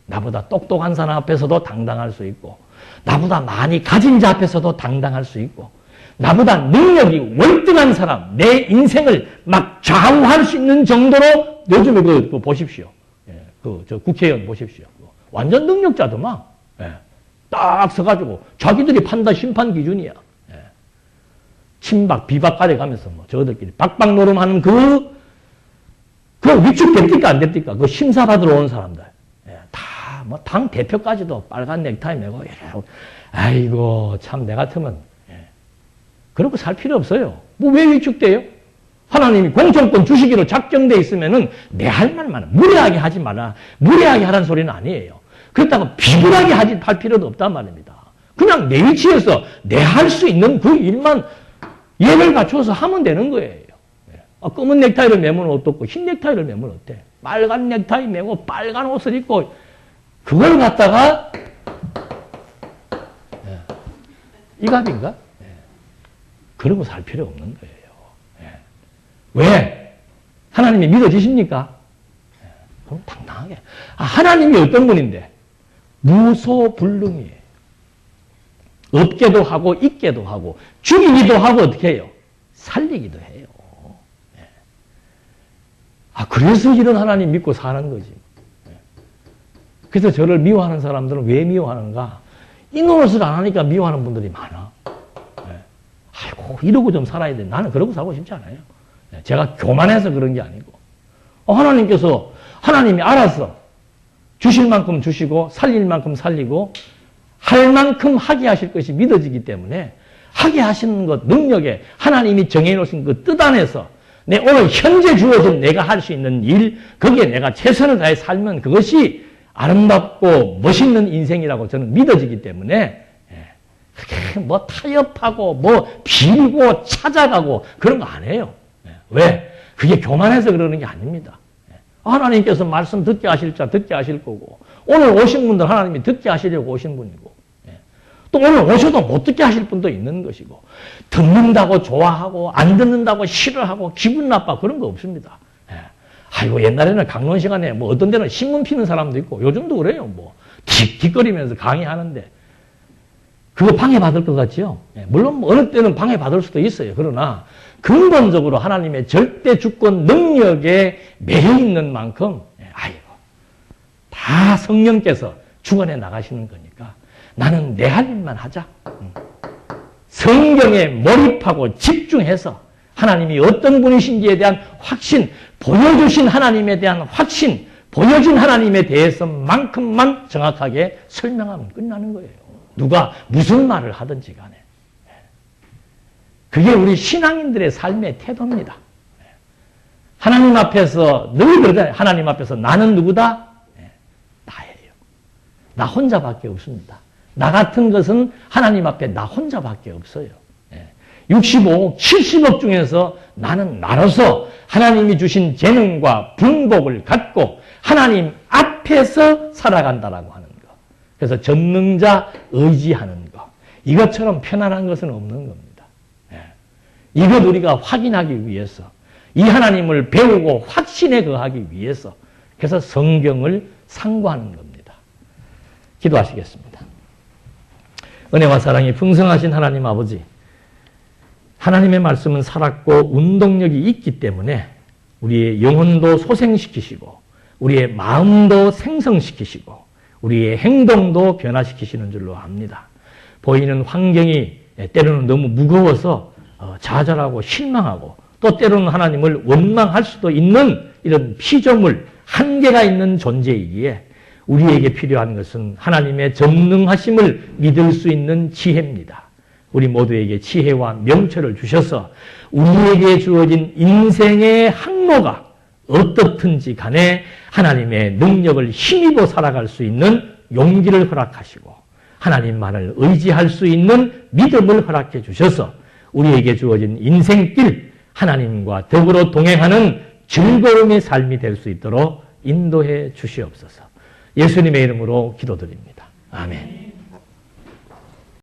나보다 똑똑한 사람 앞에서도 당당할 수 있고, 나보다 많이 가진 자 앞에서도 당당할 수 있고, 나보다 능력이 월등한 사람, 내 인생을 막 좌우할 수 있는 정도로, 요즘에 그거 보십시오. 예, 저 국회의원 보십시오. 완전 능력자더만. 예, 딱 서가지고, 자기들이 판단 심판 기준이야. 예, 친박, 비박 가려가면서 뭐, 저들끼리 박박 노름하는 그거 위축됩니까? 안 됩니까? 그거 심사받으러 오는 사람들. 뭐, 당 대표까지도 빨간 넥타이 메고, 아이고, 참, 내 같으면, 예. 그러고 살 필요 없어요. 뭐, 왜 위축돼요? 하나님이 공천권 주시기로 작정돼 있으면은, 내 할 말만, 무례하게 하지 마라. 무례하게 하라는 소리는 아니에요. 그렇다고 비굴하게 할 필요도 없단 말입니다. 그냥 내 위치에서 내 할 수 있는 그 일만 예를 갖춰서 하면 되는 거예요. 예. 검은 넥타이를 매면 어떻고, 흰 넥타이를 매면 어때? 빨간 넥타이 매고, 빨간 옷을 입고, 그걸 갖다가 예. 이 값인가? 예. 그러고 살 필요 없는 거예요. 예. 왜? 하나님이 믿어지십니까? 예. 그럼 당당하게. 아, 하나님이 어떤 분인데? 무소불능이에요. 없게도 하고 있게도 하고 죽이기도 하고 어떻게 해요? 살리기도 해요. 예. 아, 그래서 이런 하나님 믿고 사는 거지. 그래서 저를 미워하는 사람들은 왜 미워하는가? 이 노릇을 안 하니까 미워하는 분들이 많아. 네. 아이고, 이러고 좀 살아야 돼. 나는 그러고 살고 싶지 않아요. 네. 제가 교만해서 그런 게 아니고. 하나님께서, 하나님이 알아서 주실 만큼 주시고, 살릴 만큼 살리고, 할 만큼 하게 하실 것이 믿어지기 때문에, 하게 하시는 것, 능력에 하나님이 정해놓으신 그 뜻 안에서, 내 오늘 현재 주어진 내가 할 수 있는 일, 거기에 내가 최선을 다해 살면 그것이 아름답고 멋있는 인생이라고 저는 믿어지기 때문에 그렇게 뭐 타협하고 뭐 빌고 찾아가고 그런 거 안 해요. 왜? 그게 교만해서 그러는 게 아닙니다. 하나님께서 말씀 듣게 하실 자 듣게 하실 거고 오늘 오신 분들 하나님이 듣게 하시려고 오신 분이고 또 오늘 오셔도 못 듣게 하실 분도 있는 것이고 듣는다고 좋아하고 안 듣는다고 싫어하고 기분 나빠 그런 거 없습니다. 아이고, 옛날에는 강론 시간에 뭐 어떤 데는 신문 피는 사람도 있고 요즘도 그래요. 뭐 틱틱거리면서 강의하는데 그거 방해받을 것 같지요? 물론 어느 때는 방해받을 수도 있어요. 그러나 근본적으로 하나님의 절대 주권 능력에 매여 있는 만큼 아이고 다 성령께서 주관해 나가시는 거니까 나는 내 할 일만 하자. 성경에 몰입하고 집중해서 하나님이 어떤 분이신지에 대한 확신, 보여주신 하나님에 대한 확신, 보여준 하나님에 대해서만큼만 정확하게 설명하면 끝나는 거예요. 누가 무슨 말을 하든지 간에. 그게 우리 신앙인들의 삶의 태도입니다. 하나님 앞에서 늘 그러잖아요. 하나님 앞에서 나는 누구다? 나예요. 나 혼자밖에 없습니다. 나 같은 것은 하나님 앞에 나 혼자밖에 없어요. 65억, 70억 중에서 나는 나로서 하나님이 주신 재능과 분복을 갖고 하나님 앞에서 살아간다라고 하는 거. 그래서 전능자 의지하는 거. 이것처럼 편안한 것은 없는 겁니다. 이것 우리가 확인하기 위해서, 이 하나님을 배우고 확신에 거하기 위해서, 그래서 성경을 상고하는 겁니다. 기도하시겠습니다. 은혜와 사랑이 풍성하신 하나님 아버지, 하나님의 말씀은 살았고 운동력이 있기 때문에 우리의 영혼도 소생시키시고 우리의 마음도 생성시키시고 우리의 행동도 변화시키시는 줄로 압니다. 보이는 환경이 때로는 너무 무거워서 좌절하고 실망하고 또 때로는 하나님을 원망할 수도 있는 이런 피조물, 한계가 있는 존재이기에 우리에게 필요한 것은 하나님의 전능하심을 믿을 수 있는 지혜입니다. 우리 모두에게 지혜와 명철을 주셔서 우리에게 주어진 인생의 항로가 어떻든지 간에 하나님의 능력을 힘입어 살아갈 수 있는 용기를 허락하시고 하나님만을 의지할 수 있는 믿음을 허락해 주셔서 우리에게 주어진 인생길, 하나님과 더불어 동행하는 즐거움의 삶이 될 수 있도록 인도해 주시옵소서. 예수님의 이름으로 기도드립니다. 아멘.